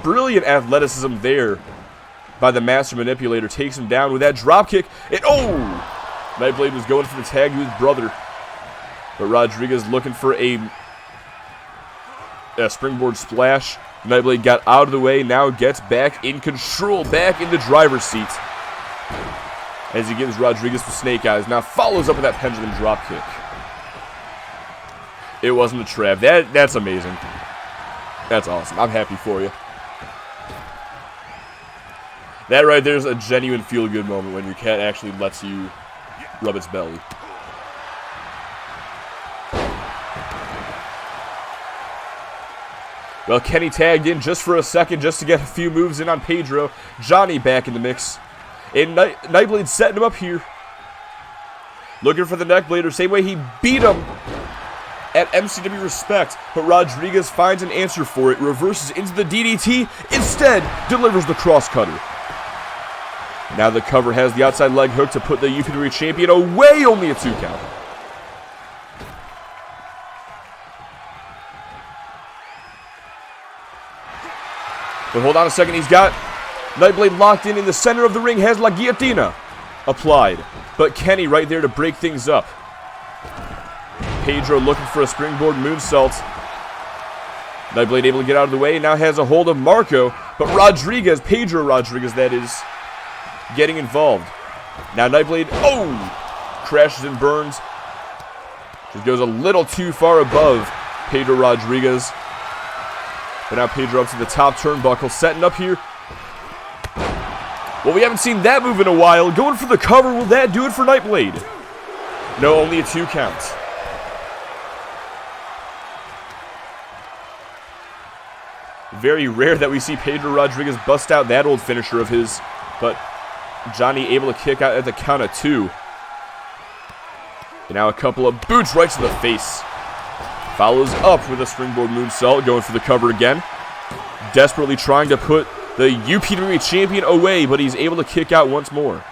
Brilliant athleticism there by the Master Manipulator. Takes him down with that drop kick. And oh! Nightblade was going for the tag to his brother. But Rodriguez looking for a springboard splash. Nightblade got out of the way. Now gets back in control. Back in the driver's seat. As he gives Rodriguez the snake eyes. Now follows up with that pendulum drop kick. It wasn't a trap. That's amazing. That's awesome. I'm happy for you. That right there's a genuine feel-good moment when your cat actually lets you rub its belly. Well, Kenny tagged in just for a second just to get a few moves in on Pedro. Johnny back in the mix. And Nightblade setting him up here. Looking for the neckblader. Same way he beat him at MCW Respect. But Rodriguez finds an answer for it. Reverses into the DDT. Instead, delivers the cross cutter. Now the cover has the outside leg hook to put the UPW champion away. Only a 2 count. But hold on a second, he's got Nightblade locked in the center of the ring, has La Guillotina applied. But Kenny right there to break things up. Pedro looking for a springboard moonsault. Nightblade able to get out of the way, now has a hold of Marco. But Rodriguez, Pedro Rodriguez that is, getting involved. Now Nightblade, crashes and burns. Just goes a little too far above Pedro Rodriguez. But now Pedro up to the top turnbuckle, setting up here. Well, we haven't seen that move in a while. Going for the cover, will that do it for Nightblade? No, only a 2 count. Very rare that we see Pedro Rodriguez bust out that old finisher of his. But Johnny able to kick out at the count of 2. And now a couple of boots right to the face. Follows up with a springboard moonsault, going for the cover again. Desperately trying to put the UPW champion away, but he's able to kick out once more.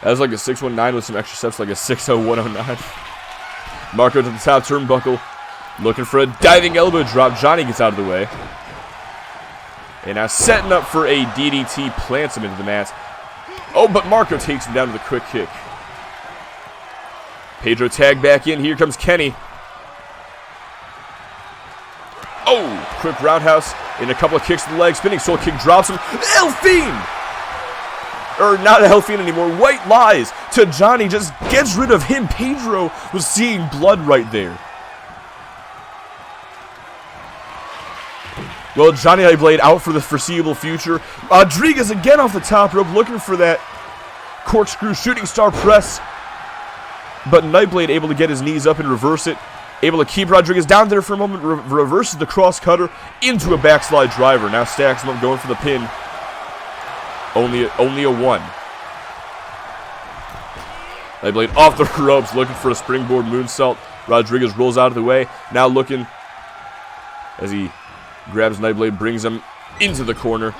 That was like a 619 with some extra steps, like a 60109. Marco to the top turnbuckle, looking for a diving elbow drop. Johnny gets out of the way. And now setting up for a DDT, plants him into the mat. Oh, but Marco takes him down to the quick kick. Pedro tagged back in. Here comes Kenny. Oh, quick roundhouse and a couple of kicks to the leg. Spinning soul kick drops him. El Fiend! Or not El Fiend anymore. White Lies to Johnny. Just gets rid of him. Pedro was seeing blood right there. Well, Johnny Nightblade out for the foreseeable future. Rodriguez again off the top rope, looking for that corkscrew shooting star press. But Nightblade able to get his knees up and reverse it. Able to keep Rodriguez down there for a moment. Reverses the cross cutter into a backslide driver. Now stacks him up, going for the pin. Only a 1. Nightblade off the ropes, looking for a springboard moonsault. Rodriguez rolls out of the way. Now looking as he grabs Nightblade, brings him into the corner.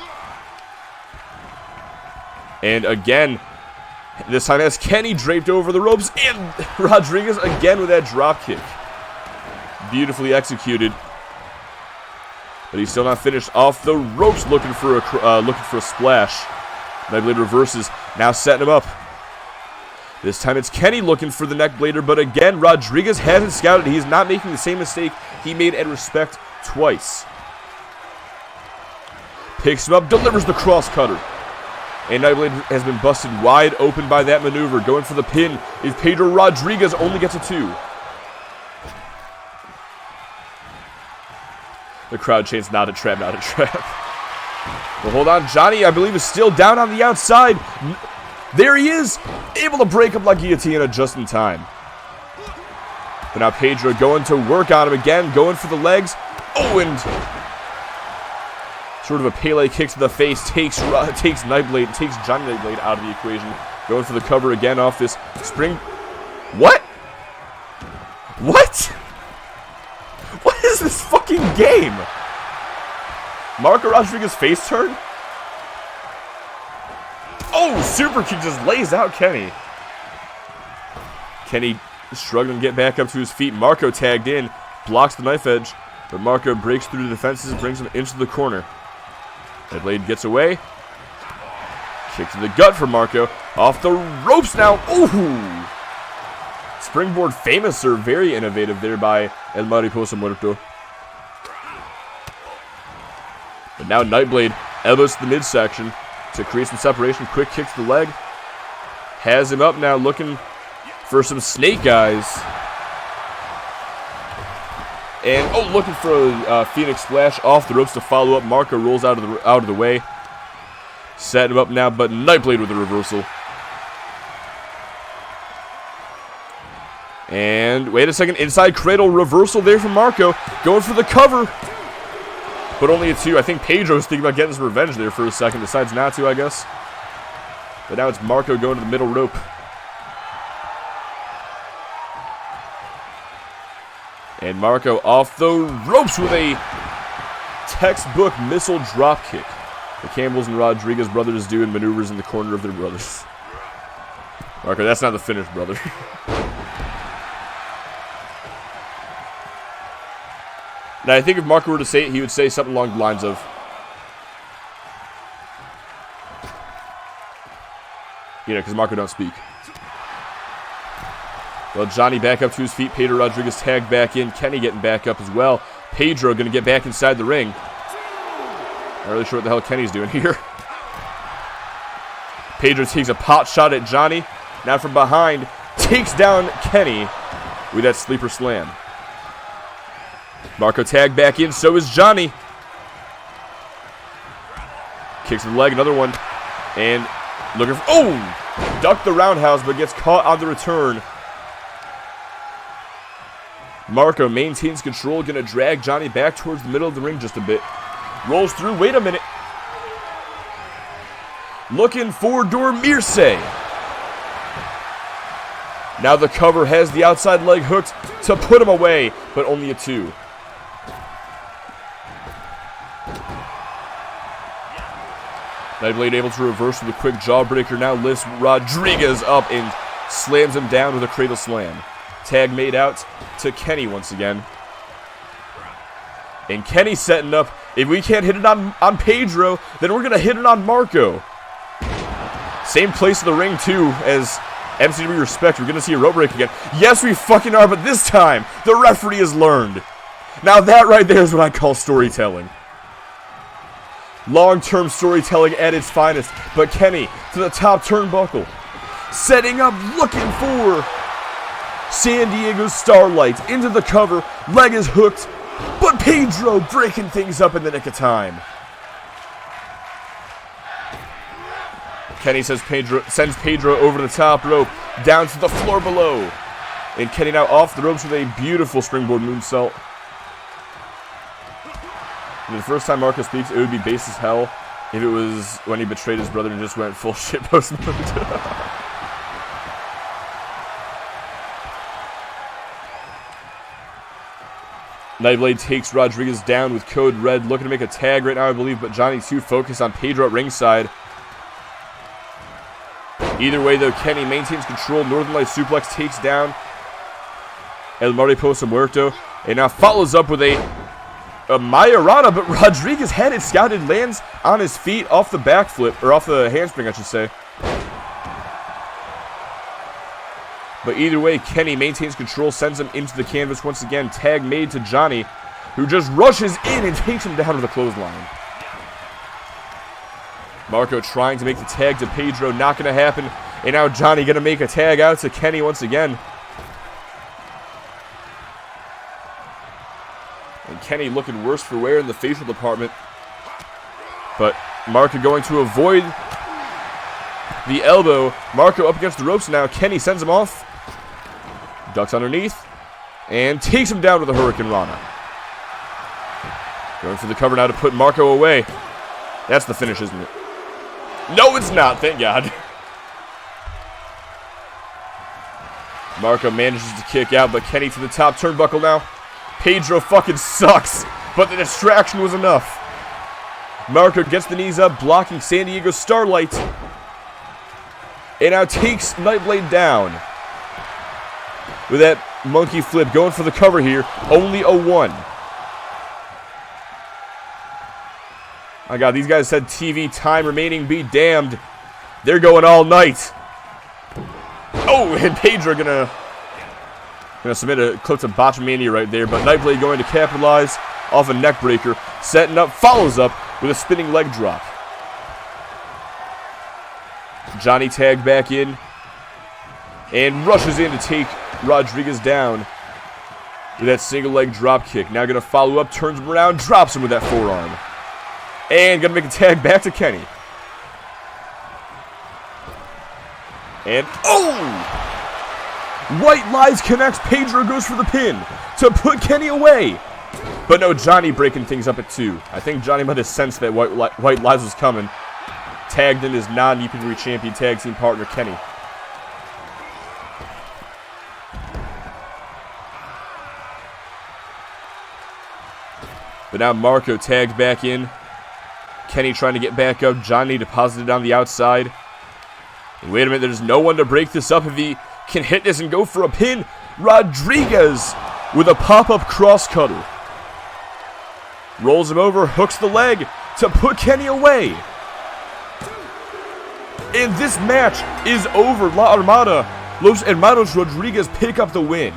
And again, this time has Kenny draped over the ropes, and Rodriguez again with that drop kick. Beautifully executed. But he's still not finished. Off the ropes, looking for a splash. Nightblade reverses, now setting him up. This time it's Kenny looking for the neckblader, but again, Rodriguez hasn't scouted. He's not making the same mistake he made at Respect twice. Picks him up, delivers the cross cutter. And Nightblade has been busted wide open by that maneuver. Going for the pin is Pedro Rodriguez, only gets a 2. The crowd chants, not a trap, not a trap. Well, hold on, Johnny, I believe, is still down on the outside. There he is, able to break up La Guillotina just in time. But now Pedro going to work on him again, going for the legs. Oh, and sort of a Pele kick to the face takes Nightblade, takes Johnny Nightblade out of the equation. Going for the cover again off this spring. What? What? What is this fucking game? Marco Rodriguez face turn? Oh, super kick just lays out Kenny. Kenny struggling to get back up to his feet. Marco tagged in, blocks the knife edge, but Marco breaks through the defenses and brings him into the corner. Nightblade gets away. Kick to the gut for Marco. Off the ropes now. Ooh! Springboard famous serve. Very innovative there by El Mariposa Muerto. But now Nightblade elbows to the midsection to create some separation. Quick kick to the leg. Has him up now, looking for some snake eyes. And, oh, looking for a Phoenix Splash off the ropes to follow up. Marco rolls out of the way. Setting him up now, but Nightblade with a reversal. And, wait a second, inside cradle reversal there from Marco. Going for the cover. But only a 2. I think Pedro's thinking about getting his revenge there for a second. Decides not to, I guess. But now it's Marco going to the middle rope. And Marco off the ropes with a textbook missile drop kick. The Campbells and Rodriguez brothers doing maneuvers in the corner of their brothers. Marco, that's not the finish, brother. Now, I think if Marco were to say it, he would say something along the lines of, you know, because Marco don't speak. Well, Johnny back up to his feet. Pedro Rodriguez tagged back in. Kenny getting back up as well. Pedro going to get back inside the ring. Not really sure what the hell Kenny's doing here. Pedro takes a pot shot at Johnny. Now from behind, takes down Kenny with that sleeper slam. Marco tagged back in, so is Johnny. Kicks to the leg, another one. And looking for, oh! Ducked the roundhouse, but gets caught on the return. Marco maintains control, gonna drag Johnny back towards the middle of the ring just a bit. Rolls through, wait a minute. Looking for Dormirce. Now the cover has the outside leg hooked to put him away, but only a 2. Nightblade able to reverse with a quick jawbreaker. Now lifts Rodriguez up and slams him down with a cradle slam. Tag made out to Kenny once again. And Kenny setting up. If we can't hit it on Pedro, then we're going to hit it on Marco. Same place of the ring, too, as MCW Respect. We're going to see a rope break again. Yes, we fucking are, but this time, the referee has learned. Now that right there is what I call storytelling. Long-term storytelling at its finest. But Kenny to the top turnbuckle. Setting up, looking for San Diego Starlight into the cover. Leg is hooked. But Pedro breaking things up in the nick of time. Kenny sends Pedro over the top rope. Down to the floor below. And Kenny now off the ropes with a beautiful springboard moonsault. And the first time Marco speaks, it would be base as hell if it was when he betrayed his brother and just went full shit post mode. Nightblade takes Rodriguez down with code red. Looking to make a tag right now, I believe, but Johnny too focused on Pedro at ringside. Either way, though, Kenny maintains control. Northern Light suplex takes down El Mariposa Muerto. And now follows up with a Majorana, but Rodriguez had it scouted, lands on his feet off the backflip, or off the handspring, I should say. But either way, Kenny maintains control, sends him into the canvas once again. Tag made to Johnny, who just rushes in and takes him down to the clothesline. Marco trying to make the tag to Pedro, not going to happen. And now Johnny going to make a tag out to Kenny once again. And Kenny looking worse for wear in the facial department. But Marco going to avoid the elbow. Marco up against the ropes now. Kenny sends him off. Ducks underneath. And takes him down with a Hurricane Rana. Going for the cover now to put Marco away. That's the finish, isn't it? No, it's not. Thank God. Marco manages to kick out, but Kenny to the top turnbuckle now. Pedro fucking sucks, but the distraction was enough. Marco gets the knees up, blocking San Diego Starlight. And now takes Nightblade down. With that monkey flip, going for the cover here. Only a 1. My God, these guys said TV time remaining be damned. They're going all night. Oh, and Pedro gonna submit a clip to Botchamania right there, but Nightblade going to capitalize off a neck breaker, setting up, follows up with a spinning leg drop. Johnny tagged back in and rushes in to take Rodriguez down with that single leg drop kick. Now gonna follow up, turns him around, drops him with that forearm. And gonna make a tag back to Kenny. And, oh! White Lies connects, Pedro goes for the pin to put Kenny away. But no, Johnny breaking things up at 2. I think Johnny might have sensed that White Lies was coming. Tagged in his non-UPW champion tag team partner, Kenny. But now Marco tagged back in. Kenny trying to get back up. Johnny deposited on the outside. And wait a minute, there's no one to break this up if he can hit this and go for a pin. Rodriguez with a pop-up cross-cutter. Rolls him over, hooks the leg to put Kenny away. And this match is over. La Armada, Los Hermanos Rodriguez pick up the win.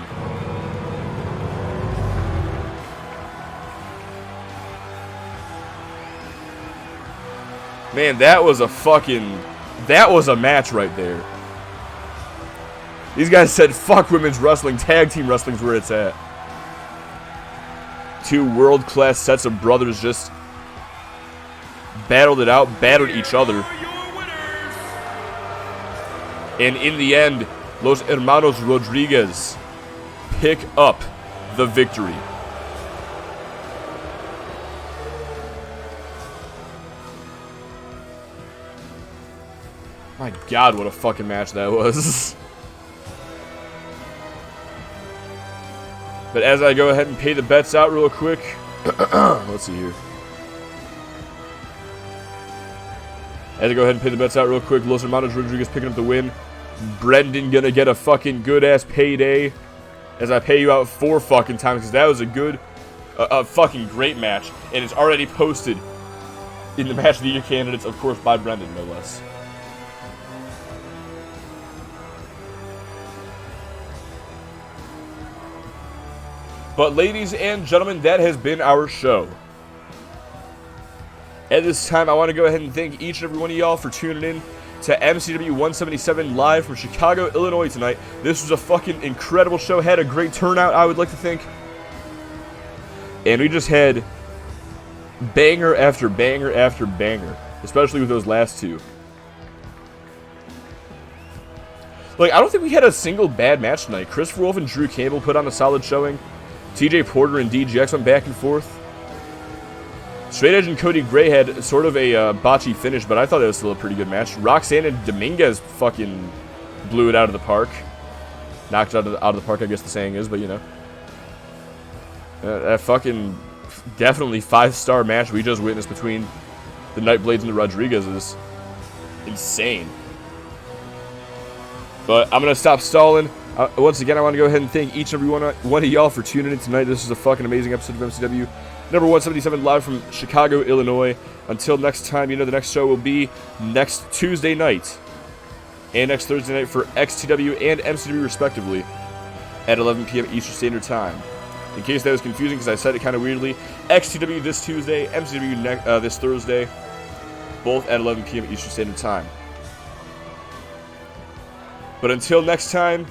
Man, that was a match right there. These guys said, fuck women's wrestling, tag team wrestling's where it's at. 2 world-class sets of brothers just battled it out, battered each other. And in the end, Los Hermanos Rodriguez pick up the victory. My God, what a fucking match that was. But as I go ahead and pay the bets out real quick, let's see here. As I go ahead and pay the bets out real quick, Los Hermanos Rodriguez picking up the win. Brendan gonna get a fucking good-ass payday as I pay you out 4 fucking times, because that was a fucking great match. And it's already posted in the Match of the Year candidates, of course, by Brendan, no less. But ladies and gentlemen, that has been our show. At this time, I want to go ahead and thank each and every one of y'all for tuning in to MCW 177 live from Chicago, Illinois tonight. This was a fucking incredible show. Had a great turnout, I would like to think. And we just had banger after banger after banger, especially with those last 2. Like, I don't think we had a single bad match tonight. Christopher Wolf and Drew Campbell put on a solid showing. TJ Porter and DGX went back and forth. Straight Edge and Cody Gray had sort of a botchy finish, but I thought that was still a pretty good match. Roxanne and Dominguez fucking blew it out of the park. Knocked it out of the park, I guess the saying is, but you know. That fucking definitely 5-star match we just witnessed between the Nightblades and the Rodriguez is insane. But I'm going to stop stalling. Once again, I want to go ahead and thank each and every one of y'all for tuning in tonight. This is a fucking amazing episode of MCW number 177 live from Chicago, Illinois. Until next time, you know the next show will be next Tuesday night and next Thursday night for XTW and MCW respectively at 11 p.m. Eastern Standard Time. In case that was confusing because I said it kind of weirdly, XTW this Tuesday, MCW this Thursday, both at 11 p.m. Eastern Standard Time. But until next time,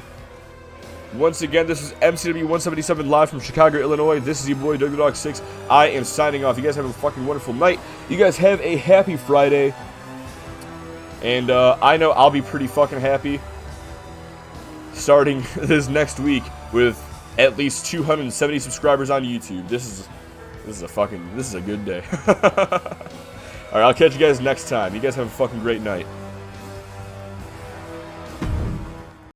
once again, this is MCW 177 live from Chicago, Illinois. This is your boy, Dog6. I am signing off. You guys have a fucking wonderful night. You guys have a happy Friday. And I know I'll be pretty fucking happy starting this next week with at least 270 subscribers on YouTube. This is This is a good day. Alright, I'll catch you guys next time. You guys have a fucking great night.